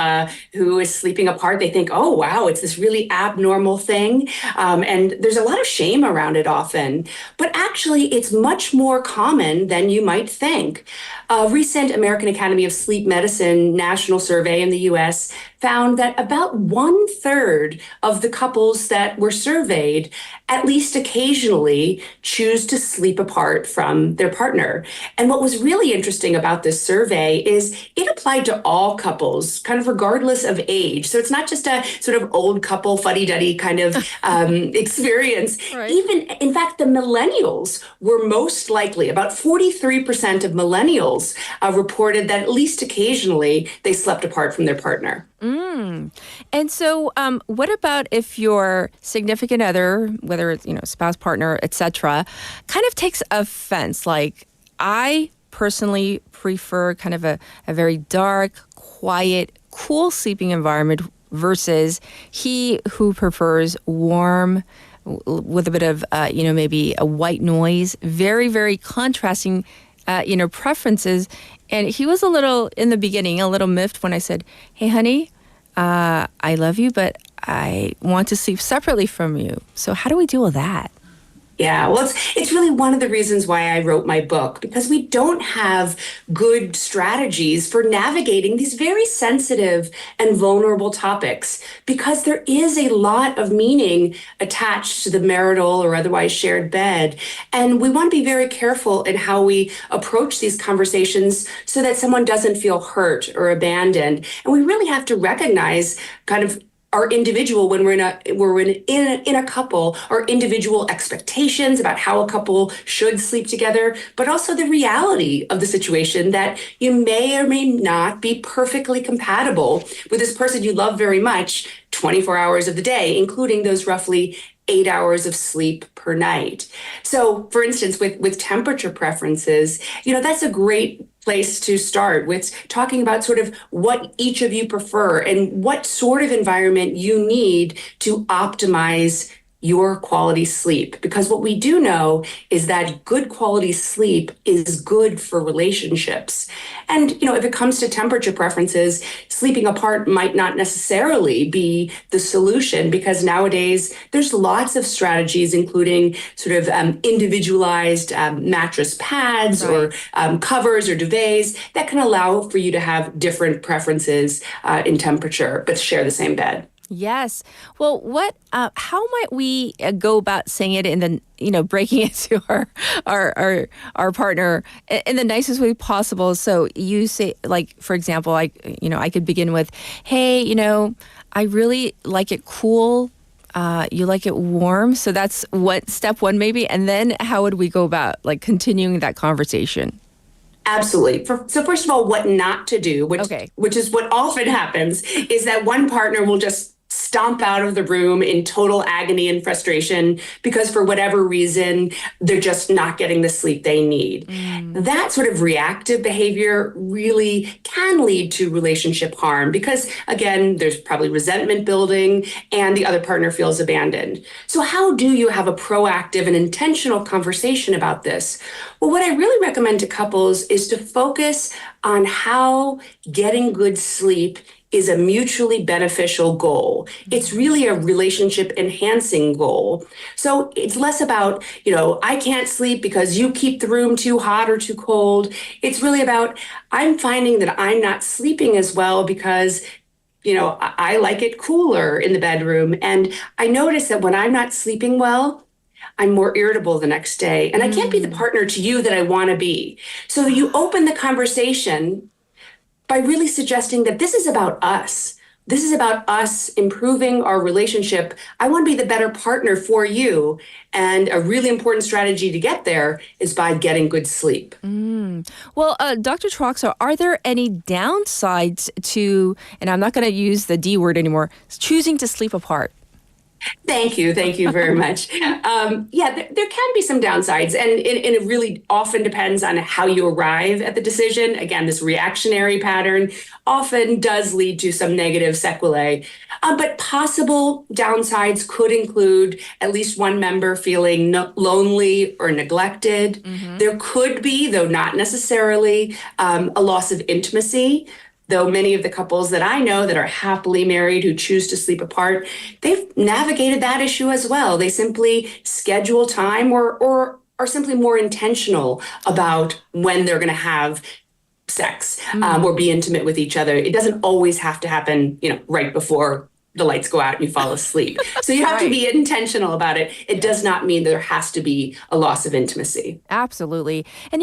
who is sleeping apart, they think, oh, wow, it's this really abnormal thing. And there's a lot of shame around it often. But actually, it's much more common than you might think. A recent American Academy of Sleep Medicine national survey in the U.S. found that about 1/3 of the couples that were surveyed at least occasionally choose to sleep apart from their partner. And what was really interesting about this survey is it applied to all couples, kind of regardless of age. So it's not just a sort of old couple fuddy-duddy kind of experience. Right. Even, in fact, the millennials were most likely, about 43% of millennials reported that at least occasionally they slept apart from their partner. And so what about if your significant other, whether it's, spouse, partner, etc., kind of takes offense? Like, I personally prefer kind of a very dark, quiet, cool sleeping environment versus he who prefers warm with a bit of, maybe a white noise, very, very contrasting preferences. And he was in the beginning, a little miffed when I said, hey, honey, I love you, but I want to sleep separately from you. So how do we deal with that? Yeah, well, it's really one of the reasons why I wrote my book, because we don't have good strategies for navigating these very sensitive and vulnerable topics, because there is a lot of meaning attached to the marital or otherwise shared bed. And we want to be very careful in how we approach these conversations so that someone doesn't feel hurt or abandoned. And we really have to recognize kind of our individual, when we're in a couple, our individual expectations about how a couple should sleep together, but also the reality of the situation that you may or may not be perfectly compatible with this person you love very much 24 hours of the day, including those roughly 8 hours of sleep per night. So, for instance, with temperature preferences, that's a great place to start with talking about sort of what each of you prefer and what sort of environment you need to optimize your quality sleep. Because what we do know is that good quality sleep is good for relationships. And, if it comes to temperature preferences, sleeping apart might not necessarily be the solution, because nowadays there's lots of strategies, including sort of individualized mattress pads, right, or covers or duvets that can allow for you to have different preferences in temperature, but share the same bed. Yes. Well, how might we go about saying it in the, breaking it to our partner in the nicest way possible? So you say, like, for example, I could begin with, hey, I really like it cool. You like it warm. So that's step one maybe. And then how would we go about continuing that conversation? Absolutely. So first of all, what not to do, which is what often happens, is that one partner will just stomp out of the room in total agony and frustration because for whatever reason, they're just not getting the sleep they need. That sort of reactive behavior really can lead to relationship harm because, again, there's probably resentment building and the other partner feels abandoned. So how do you have a proactive and intentional conversation about this? Well, what I really recommend to couples is to focus on how getting good sleep is a mutually beneficial goal. It's really a relationship enhancing goal. So it's less about, I can't sleep because you keep the room too hot or too cold. It's really about, I'm finding that I'm not sleeping as well because I like it cooler in the bedroom. And I notice that when I'm not sleeping well, I'm more irritable the next day. And I can't be the partner to you that I want to be. So you open the conversation by really suggesting that this is about us. This is about us improving our relationship. I want to be the better partner for you. And a really important strategy to get there is by getting good sleep. Well, Dr. Troxel, are there any downsides to, and I'm not going to use the D word anymore, choosing to sleep apart? Thank you very much. There can be some downsides, and it really often depends on how you arrive at the decision. Again, this reactionary pattern often does lead to some negative sequelae. But possible downsides could include at least one member feeling lonely or neglected. There could be, though not necessarily, a loss of intimacy. Though many of the couples that I know that are happily married who choose to sleep apart, they've navigated that issue as well. They simply schedule time or are simply more intentional about when they're going to have sex or be intimate with each other. It doesn't always have to happen, right before the lights go out and you fall asleep. So you have to be intentional about it. It does not mean there has to be a loss of intimacy. Absolutely. And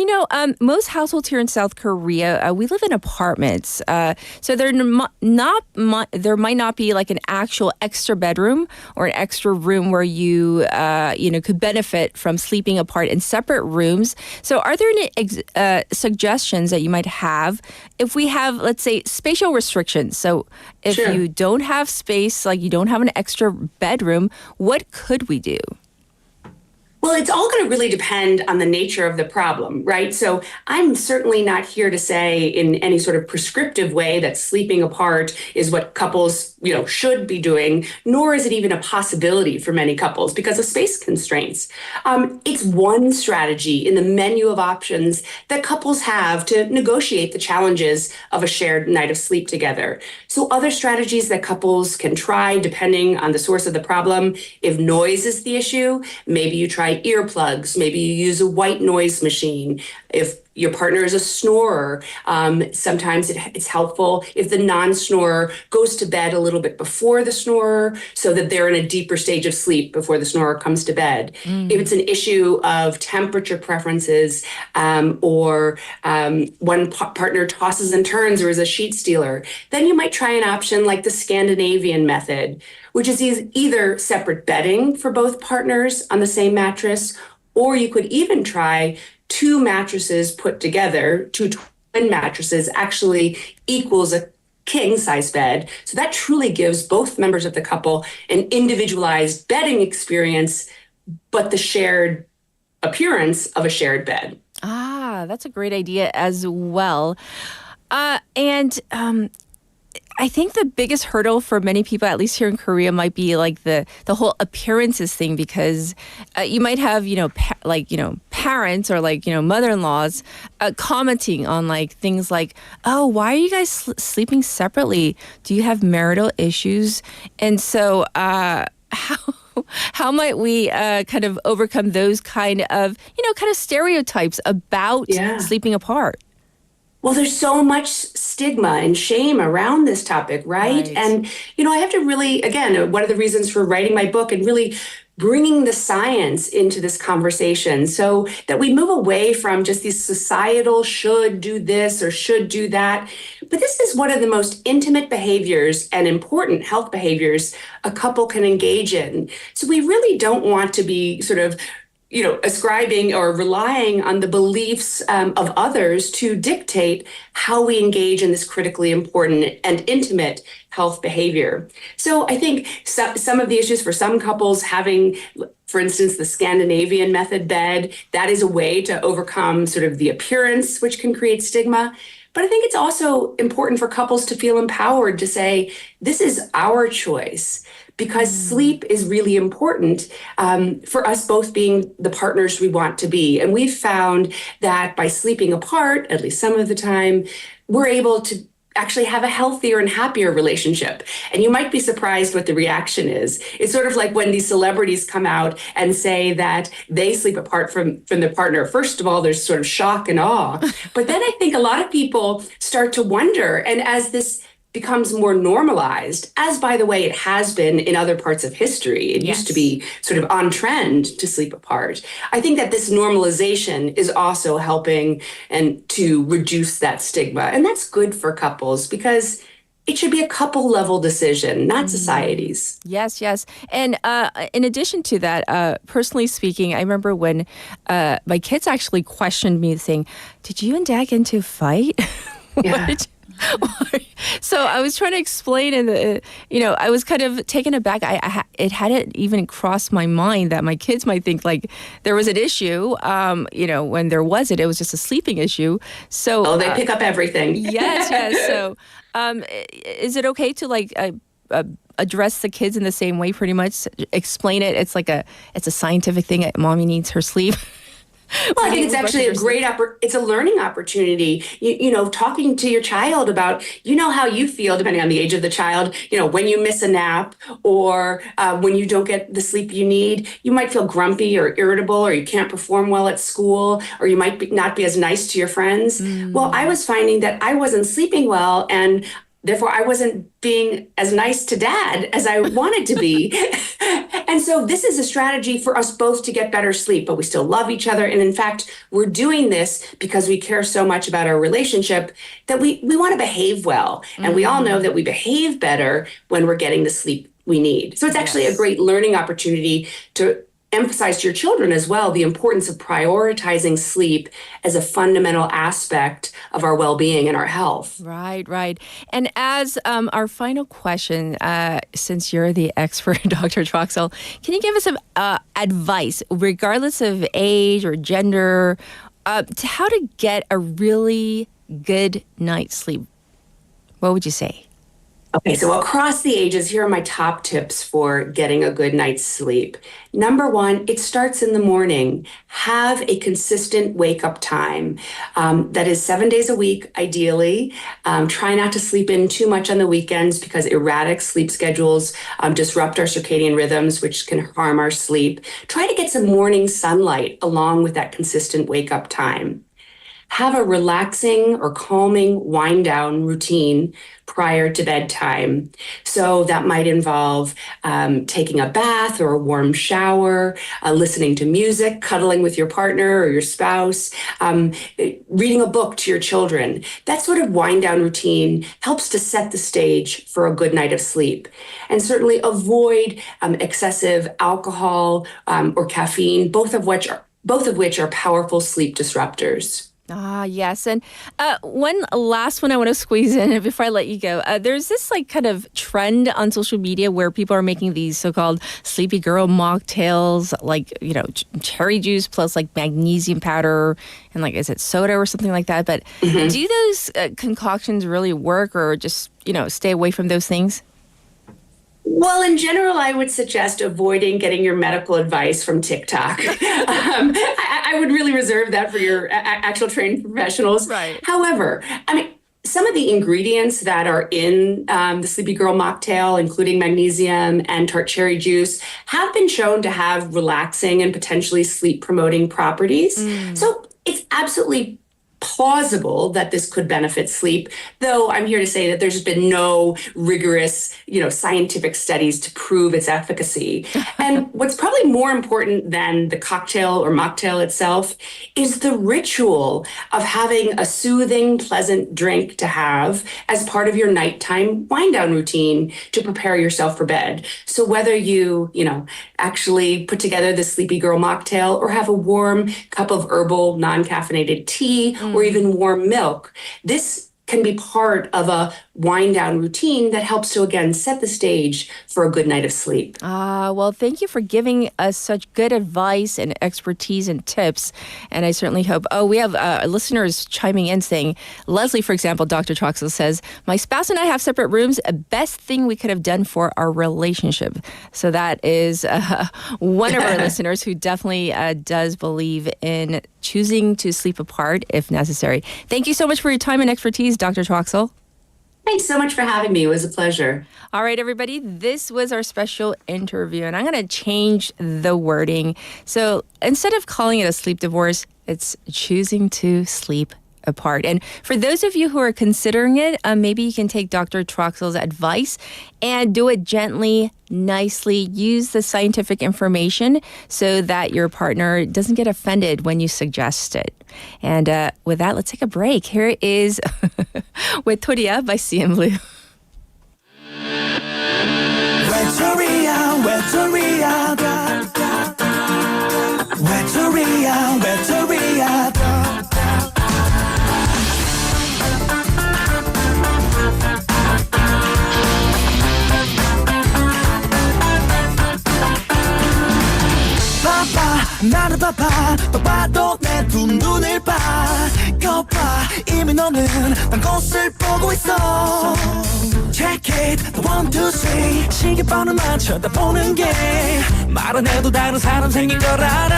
most households here in South Korea, we live in apartments. So there might not be like an actual extra bedroom or an extra room where you could benefit from sleeping apart in separate rooms. So are there any suggestions that you might have if we have, let's say, spatial restrictions? So if you don't have space, like you don't have an extra bedroom, what could we do? Well, it's all going to really depend on the nature of the problem, right? So I'm certainly not here to say in any sort of prescriptive way that sleeping apart is what couples, should be doing, nor is it even a possibility for many couples because of space constraints. It's one strategy in the menu of options that couples have to negotiate the challenges of a shared night of sleep together. So other strategies that couples can try depending on the source of the problem. If noise is the issue, maybe you try earplugs, maybe you use a white noise machine. If your partner is a snorer, sometimes it's helpful if the non-snorer goes to bed a little bit before the snorer so that they're in a deeper stage of sleep before the snorer comes to bed. If it's an issue of temperature preferences or one partner tosses and turns or is a sheet stealer, then you might try an option like the Scandinavian method, which is either separate bedding for both partners on the same mattress, or you could even try two mattresses put together, two twin mattresses actually equals a king size bed. So that truly gives both members of the couple an individualized bedding experience, but the shared appearance of a shared bed. That's a great idea as well. I think the biggest hurdle for many people, at least here in Korea, might be like the whole appearances thing, because you might have, parents or mother-in-laws commenting on things like, oh, why are you guys sleeping separately? Do you have marital issues? And so how might we kind of overcome those kind of stereotypes about sleeping apart? Well, there's so much stigma and shame around this topic, right? And, I have to really, again, one of the reasons for writing my book and really bringing the science into this conversation so that we move away from just these societal should do this or should do that. But this is one of the most intimate behaviors and important health behaviors a couple can engage in. So we really don't want to be sort of ascribing or relying on the beliefs of others to dictate how we engage in this critically important and intimate health behavior. So I think some of the issues for some couples having, for instance, the Scandinavian method bed, that is a way to overcome sort of the appearance, which can create stigma. But I think it's also important for couples to feel empowered to say, this is our choice. Because sleep is really important for us both being the partners we want to be. And we've found that by sleeping apart, at least some of the time, we're able to actually have a healthier and happier relationship. And you might be surprised what the reaction is. It's sort of like when these celebrities come out and say that they sleep apart from their partner. First of all, there's sort of shock and awe. But then I think a lot of people start to wonder. And as this becomes more normalized, as by the way, it has been in other parts of history. It used to be sort of on trend to sleep apart. I think that this normalization is also helping and to reduce that stigma. And that's good for couples because it should be a couple level decision, not society's. Yes, yes. And in addition to that, personally speaking, I remember when my kids actually questioned me saying, did you and Dad get into a fight? Yeah. So I was trying to explain, and I was kind of taken aback. It hadn't even crossed my mind that my kids might think like there was an issue. When there wasn't, it was just a sleeping issue. So they pick up everything. Yes, yes. So, is it okay to address the kids in the same way? Pretty much explain it. It's a scientific thing. Mommy needs her sleep. Well, I think it's actually a great it's a learning opportunity. Talking to your child about, how you feel depending on the age of the child, when you miss a nap or when you don't get the sleep you need, you might feel grumpy or irritable, or you can't perform well at school, or you might not be as nice to your friends. Well, I was finding that I wasn't sleeping well, and therefore, I wasn't being as nice to Dad as I wanted to be. And so this is a strategy for us both to get better sleep, but we still love each other. And in fact, we're doing this because we care so much about our relationship that we want to behave well. And we all know that we behave better when we're getting the sleep we need. So it's actually a great learning opportunity to emphasize to your children as well the importance of prioritizing sleep as a fundamental aspect of our well-being and our health. Right, right. And as our final question, since you're the expert, Dr. Troxell, can you give us some advice, regardless of age or gender, to how to get a really good night's sleep? What would you say? Okay, so across the ages, here are my top tips for getting a good night's sleep. Number one, it starts in the morning. Have a consistent wake-up time. That is 7 days a week, ideally. Try not to sleep in too much on the weekends because erratic sleep schedules disrupt our circadian rhythms, which can harm our sleep. Try to get some morning sunlight along with that consistent wake-up time. Have a relaxing or calming wind-down routine prior to bedtime. So that might involve taking a bath or a warm shower, listening to music, cuddling with your partner or your spouse, reading a book to your children. That sort of wind-down routine helps to set the stage for a good night of sleep. And certainly avoid excessive alcohol or caffeine, both of which are powerful sleep disruptors. Ah, yes. And one last one I want to squeeze in before I let you go. There's this kind of trend on social media where people are making these so-called sleepy girl mocktails, cherry juice plus magnesium powder and is it soda or something like that? But do those concoctions really work, or just, stay away from those things? Well, in general, I would suggest avoiding getting your medical advice from TikTok. I would really reserve that for your actual trained professionals. Right. However, some of the ingredients that are in the Sleepy Girl mocktail, including magnesium and tart cherry juice, have been shown to have relaxing and potentially sleep-promoting properties. So it's absolutely plausible that this could benefit sleep, though I'm here to say that there's been no rigorous, scientific studies to prove its efficacy. And what's probably more important than the cocktail or mocktail itself is the ritual of having a soothing, pleasant drink to have as part of your nighttime wind-down routine to prepare yourself for bed. So whether you, actually put together the Sleepy Girl mocktail or have a warm cup of herbal non-caffeinated tea, or even warm milk, this can be part of a wind-down routine that helps to, again, set the stage for a good night of sleep. Well, thank you for giving us such good advice and expertise and tips. And I certainly hope, we have listeners chiming in saying, Leslie, for example, Dr. Troxell says, my spouse and I have separate rooms, best thing we could have done for our relationship. So that is one of our listeners who definitely does believe in choosing to sleep apart if necessary. Thank you so much for your time and expertise, Dr. Troxell. Thanks so much for having me. It was a pleasure. All right, everybody. This was our special interview, and I'm going to change the wording. So instead of calling it a sleep divorce, it's choosing to sleep apart. And for those of you who are considering it, maybe you can take Dr. Troxell's advice and do it gently, nicely. Use the scientific information so that your partner doesn't get offended when you suggest it. And with that, let's take a break. Here is 외톨이야 by CM Blue. 외톨이야 외톨이야 외톨이야 외톨이야 나를 봐봐 또 봐도 내 두 눈을 봐 거봐 이미 너는 난 곳을 보고 있어 Check it, the 1, 2, 3 시계번호만 쳐다보는 게 말 안 해도 다른 사람 생긴 걸 알아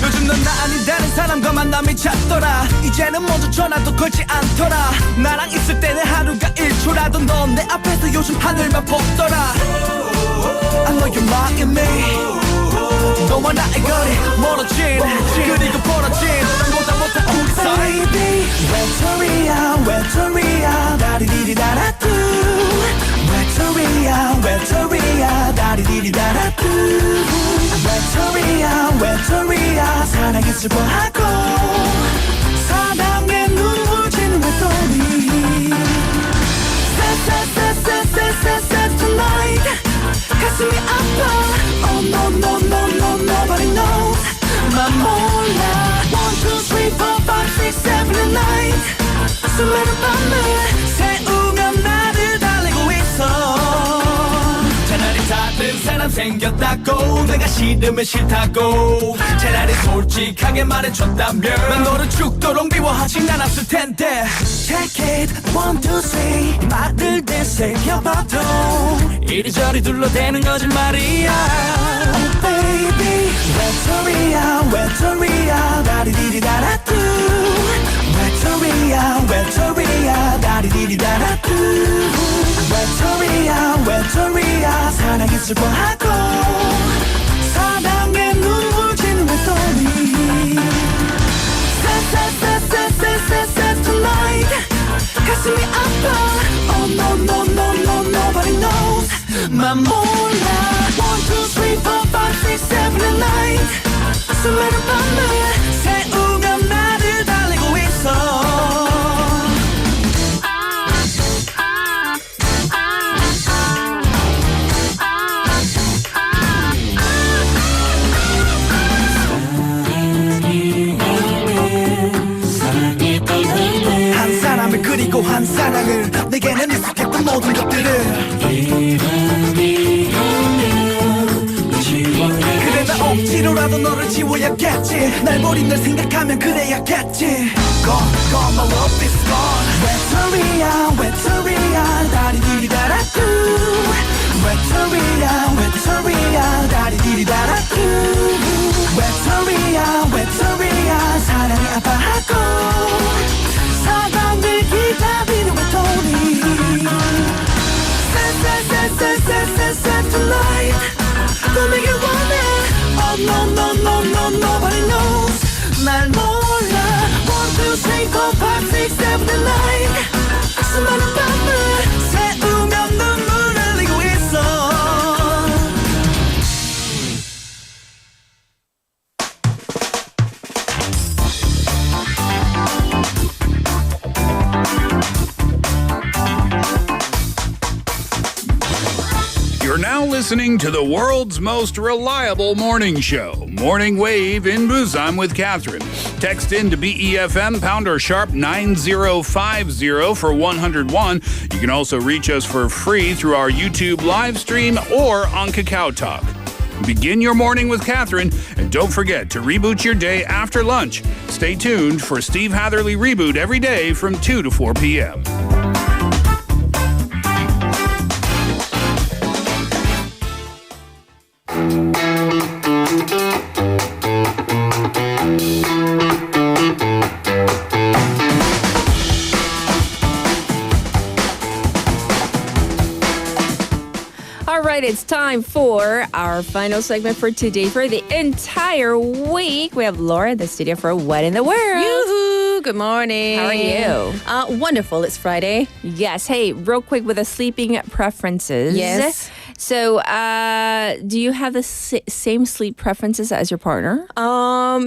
요즘 넌 나 아닌 다른 사람과 만남이 잦더라 이제는 모두 전화도 걸지 않더라 나랑 있을 때는 하루가 1초라도 넌 내 앞에서 요즘 하늘만 보더라 I know you're mocking me 너와 나의 거리 멀어진 그리고 벌어진 보다 못한 옥상 Baby 외톨이야 외톨이야 다리디리다라뚜 외톨이야 외톨이야 다리디리다라뚜 외톨이야 외톨이야 사랑에 슬퍼하고 사랑에 눈물 지는 외톨이 Sad tonight 가슴이 아파 Oh no no no no nobody knows 맘 몰라 1, 2, 3, 4, 5, 6, 7 and 9 수많은 밤을 새우며 나를 달래고 있어 차라리 다른 사람 생겼다고 내가 싫으면 싫다고 차라리 솔직하게 말해줬다면 난 너를 죽도록 미워하진 않았을 텐데 Check it 1, 2, 3 말을 되새겨봐도 이리저리 둘러대는 거짓말이야 Oh baby 외톨이야 외톨이야 다리디리다라뚜 외톨이야 외톨이야 다리디리다라뚜 외톨이야 외톨이야 사랑에 슬퍼하고 사랑에 눈물 지는 외톨이 Sad tonight 가슴이 아파 Oh no no no no nobody knows 맘 몰라 1, 2, 3, 4, 5, 6, 7 and 9 수많은 밤을 새우며 나를 달래고 있어 한 사람을 그리고 한 사랑을 내게는 익숙했던 모든 것들을 그래 나 억지로라도 너를 지워야겠지 날 버린 널 생각하면 그래야겠지 Gone, my love is gone 외톨이야 외톨이야 다리디리다라뚜 외톨이야 외톨이야 다리디리다라뚜 외톨이야 외톨이야 사랑이 아파하고 사랑을 기다리는 외톨이 Sad tonight 꿈이길 원해 Oh no no no no nobody knows 날 몰라 1, 2, 3, 4, 5, 6, 7 and 9 수많은 밤을 새우며 눈물 흘리고 있어 You're now listening to the world's most reliable morning show, Morning Wave in Busan with Catherine. Text in to BEFM # 9050 for 101. You can also reach us for free through our YouTube live stream or on Kakao Talk. Begin your morning with Catherine, and don't forget to reboot your day after lunch. Stay tuned for Steve Hatherley Reboot every day from 2 to 4 p.m. It's time for our final segment for today. For the entire week, we have Laura in the studio for What in the World. Yoo-hoo! Good morning. How are you? Wonderful. It's Friday. Yes. Hey, real quick with the sleeping preferences. Yes. So, do you have the same sleep preferences as your partner?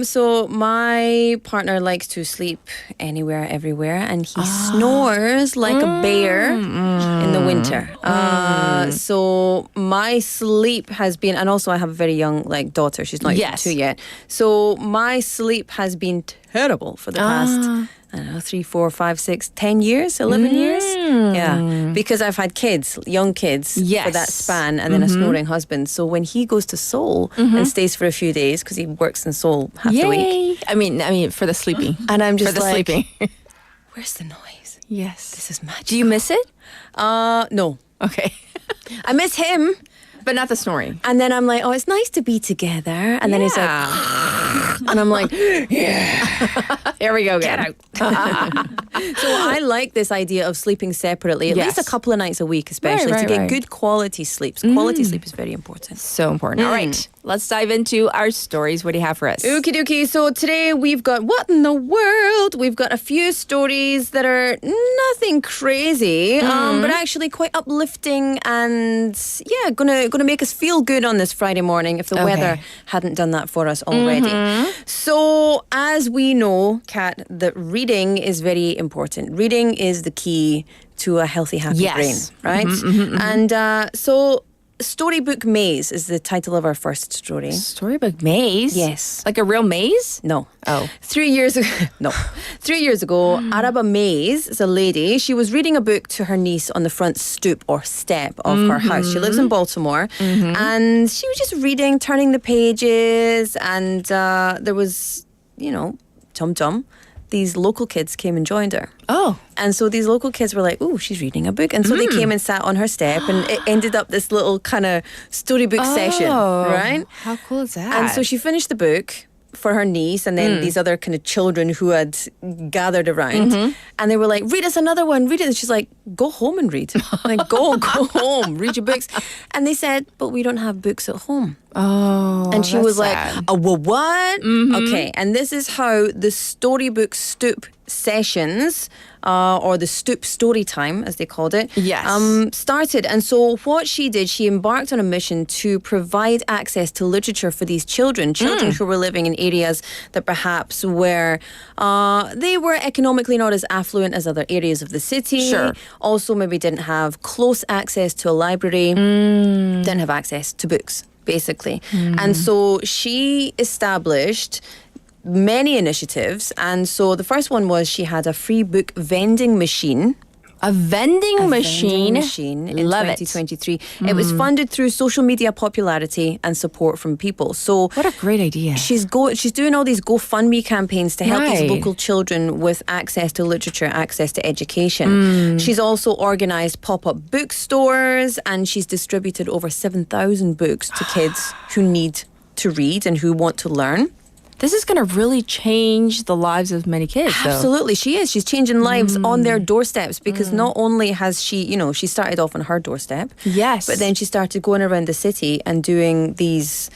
So my partner likes to sleep anywhere, everywhere, and he snores like a bear in the winter. So my sleep has been, and also I have a very young daughter. She's not even 2 yet. So my sleep has been terrible for the past, I don't know, 3, 4, 5, 6, 10 years, 11 years. Yeah, because I've had kids, young kids, for that span, and then a snoring husband. So when he goes to Seoul and stays for a few days, because he works in Seoul half the week. I mean, for the sleeping. And I'm just for the sleeping. Where's the noise? Yes. This is magic. Do you miss it? No. Okay. I miss him. But not the snoring. And then I'm like, oh, it's nice to be together. And then he's like, and I'm like, yeah. Here we go Get again. out. So I like this idea of sleeping separately, at least a couple of nights a week, especially to get good quality sleep. So quality sleep is very important. So important. All right, let's dive into our stories. What do you have for us? Okie dokie. So today we've got, what in the world? We've got a few stories that are nothing crazy, but actually quite uplifting and, gonna make us feel good on this Friday morning if the weather hadn't done that for us already. So as we know, Kat, that reading is very important. Reading is the key to a healthy, happy brain, right? And so Storybook Maze is the title of our first story. Storybook Maze? Yes. Like a real maze? No. Oh. 3 years ago, no. 3 years ago, Araba Maze is a lady. She was reading a book to her niece on the front stoop or step of her house. She lives in Baltimore. And she was just reading, turning the pages, and there was, Tum-tum. These local kids came and joined her. Oh. And so these local kids were like, oh, she's reading a book. And so they came and sat on her step, and it ended up this little kind of storybook session, right? How cool is that? And so she finished the book for her niece and then these other kind of children who had gathered around. And they were like, read us another one, read it. And she's like, go home and read. Like, go home, read your books. And they said, but we don't have books at home. Oh, and she was like, sad. oh, well, what? Okay, and this is how the storybook stoop sessions, or the stoop story time, as they called it, started. And so what she did, she embarked on a mission to provide access to literature for these children who were living in areas that perhaps were, they were economically not as affluent as other areas of the city. Sure. Also maybe didn't have close access to a library, didn't have access to books, basically. And so she established many initiatives. And so the first one was she had a free book vending machine. A vending machine in Love 2023. It was funded through social media popularity and support from people. So what a great idea. She's doing all these GoFundMe campaigns to help these local children with access to literature, access to education. She's also organized pop-up bookstores, and she's distributed over 7,000 books to kids who need to read and who want to learn. This is going to really change the lives of many kids. Absolutely, she is. She's changing lives on their doorsteps, because not only has she, she started off on her doorstep. Yes. But then she started going around the city and doing these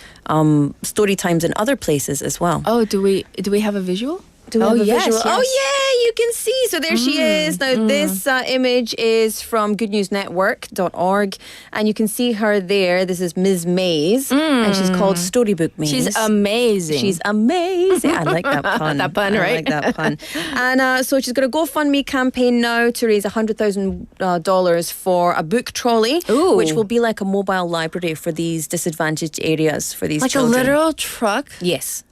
story times in other places as well. Oh, do we have a visual? Do we have a visual? Yes. Oh, yeah, you can see. So there she is. Now, this image is from goodnewsnetwork.org, and you can see her there. This is Ms. Maze, and she's called Storybook Maze. She's amazing. She's amazing. I like that pun. That pun, right? I like that pun. And so she's got a GoFundMe campaign now to raise $100,000 for a book trolley, which will be like a mobile library for these disadvantaged areas for these children. Like a literal truck? Yes.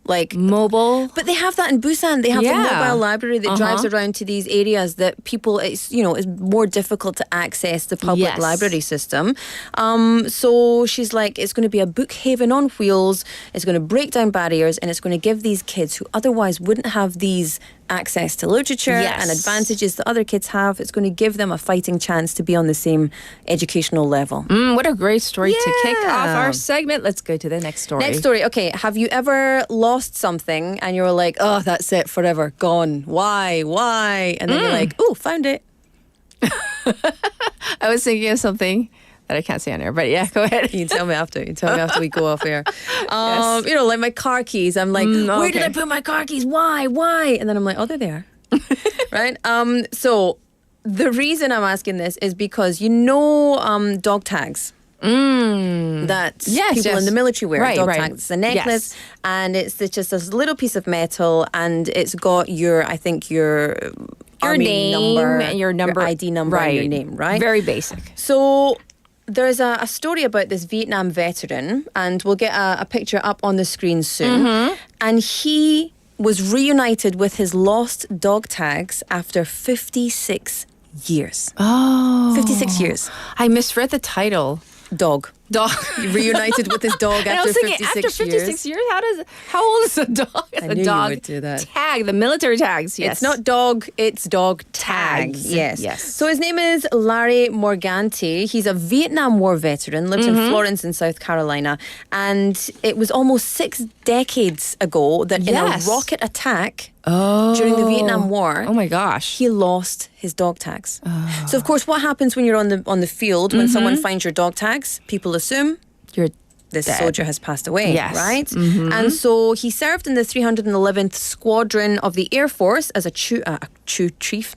Like mobile, but they have that in Busan. They have a mobile library that drives around to these areas that people, it's more difficult to access the public library system. So she's like, it's going to be a book haven on wheels. It's going to break down barriers, and it's going to give these kids who otherwise wouldn't have these access to literature and advantages that other kids have. It's going to give them a fighting chance to be on the same educational level. What a great story to kick off our segment. Let's go to the next story. Next story. Okay, have you ever lost something and you were like, oh, that's it, forever, gone. Why? And then you're like, oh, found it. I was thinking of something that I can't say on air. But yeah, go ahead. You can tell me after. You tell me after we go off air. You know, like my car keys. I'm like, where did I put my car keys? Why? And then I'm like, oh, they're there. Right? So the reason I'm asking this is because dog tags. That people in the military wear. Dog tags. It's a necklace, and it's just this little piece of metal, and it's got your name number, and your ID number, and your name, right? Very basic. So there's a story about this Vietnam veteran, and we'll get a picture up on the screen soon. And he was reunited with his lost dog tags after 56 years. Oh. 56 years. I misread the title. Dog. Reunited with his dog after 56 years. How old is a dog? I knew you would do that. Tag, the military tags. Yes. It's not dog, it's dog tags. Yes. So his name is Larry Morganti. He's a Vietnam War veteran, lived in Florence in South Carolina. And it was almost 6 decades ago that in a rocket attack during the Vietnam War, oh my gosh, he lost his dog tags. So of course, what happens when you're on the field when someone finds your dog tags? People assume this soldier has passed away, right? And so he served in the 311th Squadron of the Air Force as a crew chief.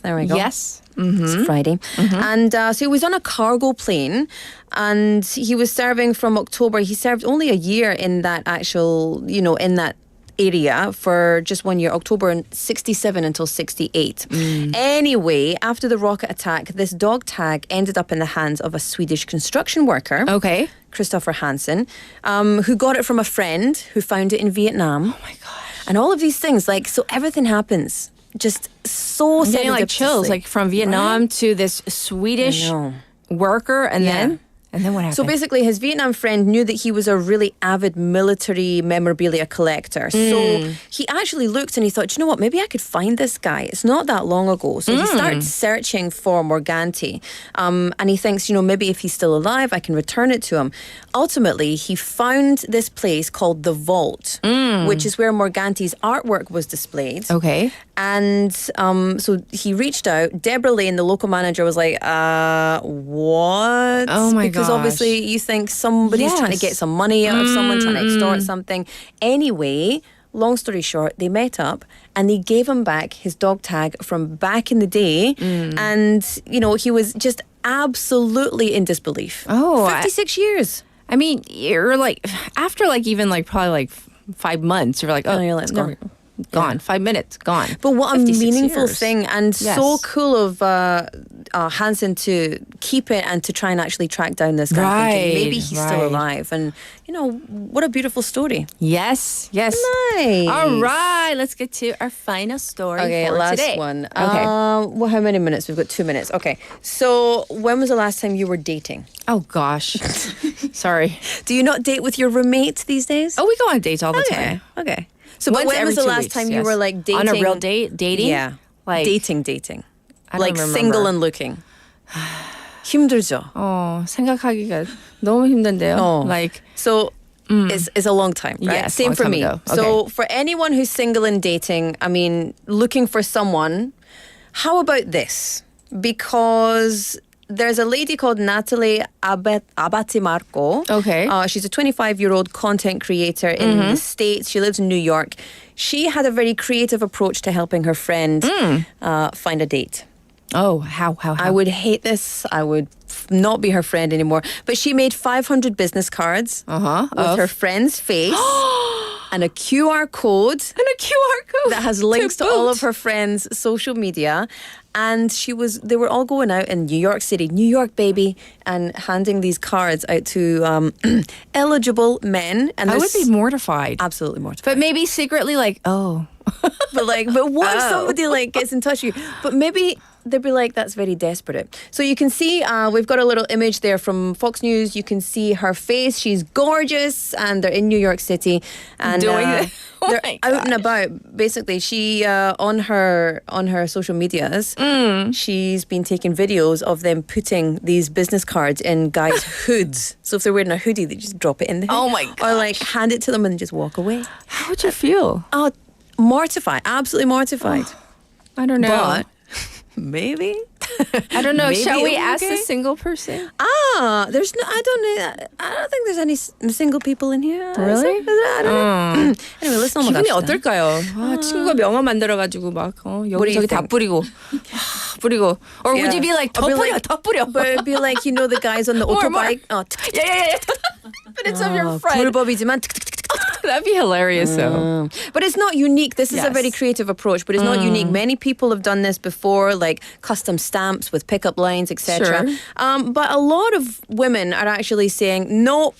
There we go. Yes. It's Friday. And so he was on a cargo plane, and he was serving from October. He served only a year in that in that area for just 1 year, October 67 until 68. Anyway, after the rocket attack, this dog tag ended up in the hands of a Swedish construction worker. Okay. Christopher Hansen, who got it from a friend who found it in Vietnam. Oh my gosh. And all of these things, so everything happens. Just so getting like chills, from Vietnam to this Swedish worker, and then what happened? So basically, his Vietnam friend knew that he was a really avid military memorabilia collector. So he actually looked and he thought, you know what, maybe I could find this guy. It's not that long ago. So he started searching for Morganti. And he thinks, maybe if he's still alive, I can return it to him. Ultimately, he found this place called The Vault, which is where Morganti's artwork was displayed. Okay. And so he reached out. Deborah Lane, the local manager, was like, what? Oh my Because obviously you think somebody's trying to get some money out of someone, trying to extort something. Anyway, long story short, they met up and they gave him back his dog tag from back in the day. And, he was just absolutely in disbelief. 56 years. I mean, you're after probably 5 months, you're like, it's gone. 5 minutes, gone. But what a meaningful years. thing, and so cool of Hansen to keep it and to try and actually track down this guy. Thinking maybe he's still alive, and what a beautiful story. Yes. Nice. All right, let's get to our final story. Okay, for last today. one. Okay. How many minutes? We've got 2 minutes. Okay. So when was the last time you were dating? Oh gosh, sorry. Do you not date with your roommates these days? Oh, we go on dates all the time. Okay. So when was the last time you were dating? On a real date? Dating? Yeah. Dating. I don't remember. Single and looking. 힘들죠? 생각하기가 너무 힘든데요. So it's a long time, right? Yes, Same long for time me. ago. So for anyone who's single and dating, looking for someone, how about this? Because there's a lady called Natalie Abatimarco. Okay. She's a 25-year-old content creator in the States. She lives in New York. She had a very creative approach to helping her friend find a date. Oh, how? I would hate this. I would not be her friend anymore. But she made 500 business cards with her friend's face and a QR code. That has links to all of her friends' social media. And they were all going out in New York City, New York, baby, and handing these cards out to eligible men. And I would be mortified. Absolutely mortified. But maybe secretly but what if somebody gets in touch with you? But maybe they'd be like, that's very desperate. So you can see, we've got a little image there from Fox News. You can see her face. She's gorgeous, and they're in New York City, and they're out and about. Basically, she on her social medias, she's been taking videos of them putting these business cards in guys' hoods. So if they're wearing a hoodie, they just drop it in the hood. Oh my god! Or hand it to them and just walk away. How would you feel? Mortified, absolutely mortified. I don't know. But maybe I don't know. Maybe Shall we it'll be ask okay? the single person? There's no. I don't think there's any single people in here. Really? I don't know. Anyway, let's 기분이 넘어갑시다. 어떨까요? 친구가 명함 만들어가지고 막 여기저기 다 뿌리고 뿌리고. Or would you be like 더 뿌려, 더 뿌려? But it'd be like, you know, the guys on the autobike. Yeah. But it's of your friend. 불법이지만 That'd be hilarious, though. But it's not unique. This is a Yes. very creative approach, but it's not unique. Many people have done this before, like custom stamps with pickup lines, etc. Sure. But a lot of women are actually saying, no,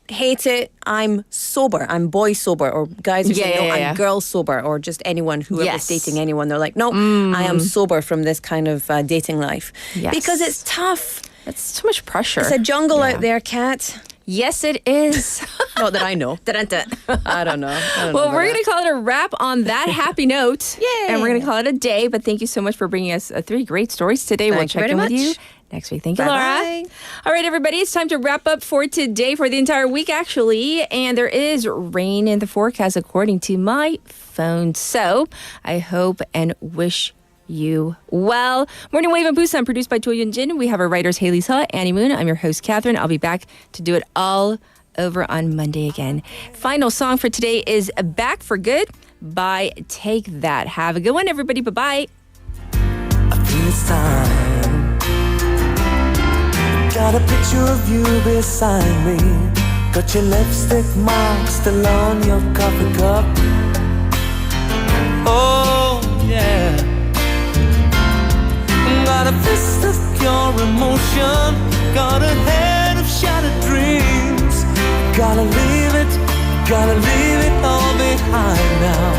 hate it, I'm sober. I'm boy sober. Or guys are saying, no, I'm girl sober. Or just anyone, whoever's dating anyone. They're like, no, I am sober from this kind of dating life. Yes. Because it's tough. It's too much pressure. It's a jungle out there, Kat. Yes, it is. Not that I know. I don't know. Well, we're going to call it a wrap on that happy note. Yay. And we're going to call it a day. But thank you so much for bringing us 3 great stories today. We'll Thank you check very in with much. you next week. Thank you, Bye-bye. Laura. All right, everybody. It's time to wrap up for today, for the entire week, actually. And there is rain in the forecast, according to my phone. So I hope and wish you well. Morning Wave in Busan, produced by Choi Yun-jin. We have our writers Haley Seo, Annie Moon. I'm your host, Catherine. I'll be back to do it all over on Monday again. Final song for today is Back for Good by Take That. Have a good one, everybody. Bye-bye. I feel it's time. Got a picture of you beside me. Got your lipstick mark still on your coffee cup. Oh, yeah. Got a fist of pure emotion. Got a head of shattered dreams. Gotta leave it all behind now.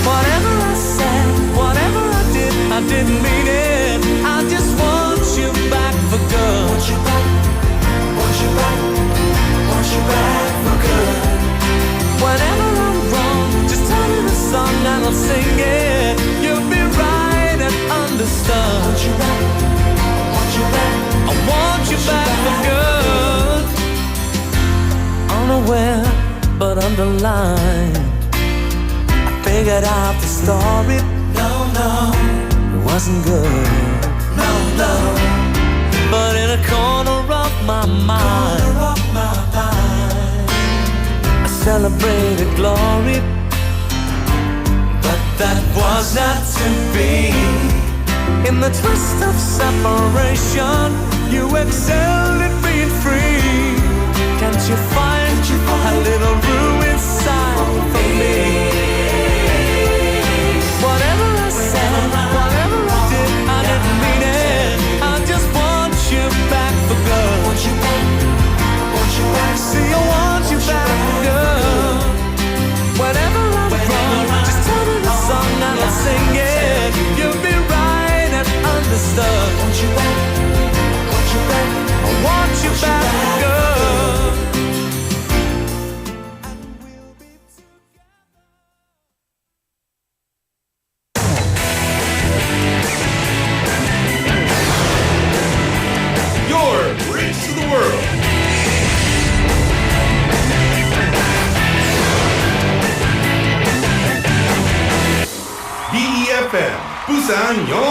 Whatever I said, whatever I didn't mean it. I just want you back for good. Want you back, want you back, want you back for good. Whenever I'm wrong, just tell me the song and I'll sing it. You'll be right and understood. Want you back, want you back, I want you back for good. Unaware but underlined, I figured out the story. No, it wasn't good. No, but in a corner of my mind, I celebrated glory. But that was not to be. In the twist of separation, you excelled at being free. Can't you find a little room inside for me? Whatever I said, whatever I did, I didn't mean it. I just want you back for good. Want you back, want you back. See, I want you back for good. Whenever I'm wrong, just tell me the song and I'll sing it. You'll be right and understood. Want you back, want you back. I want you back for good. befm, 부산 영어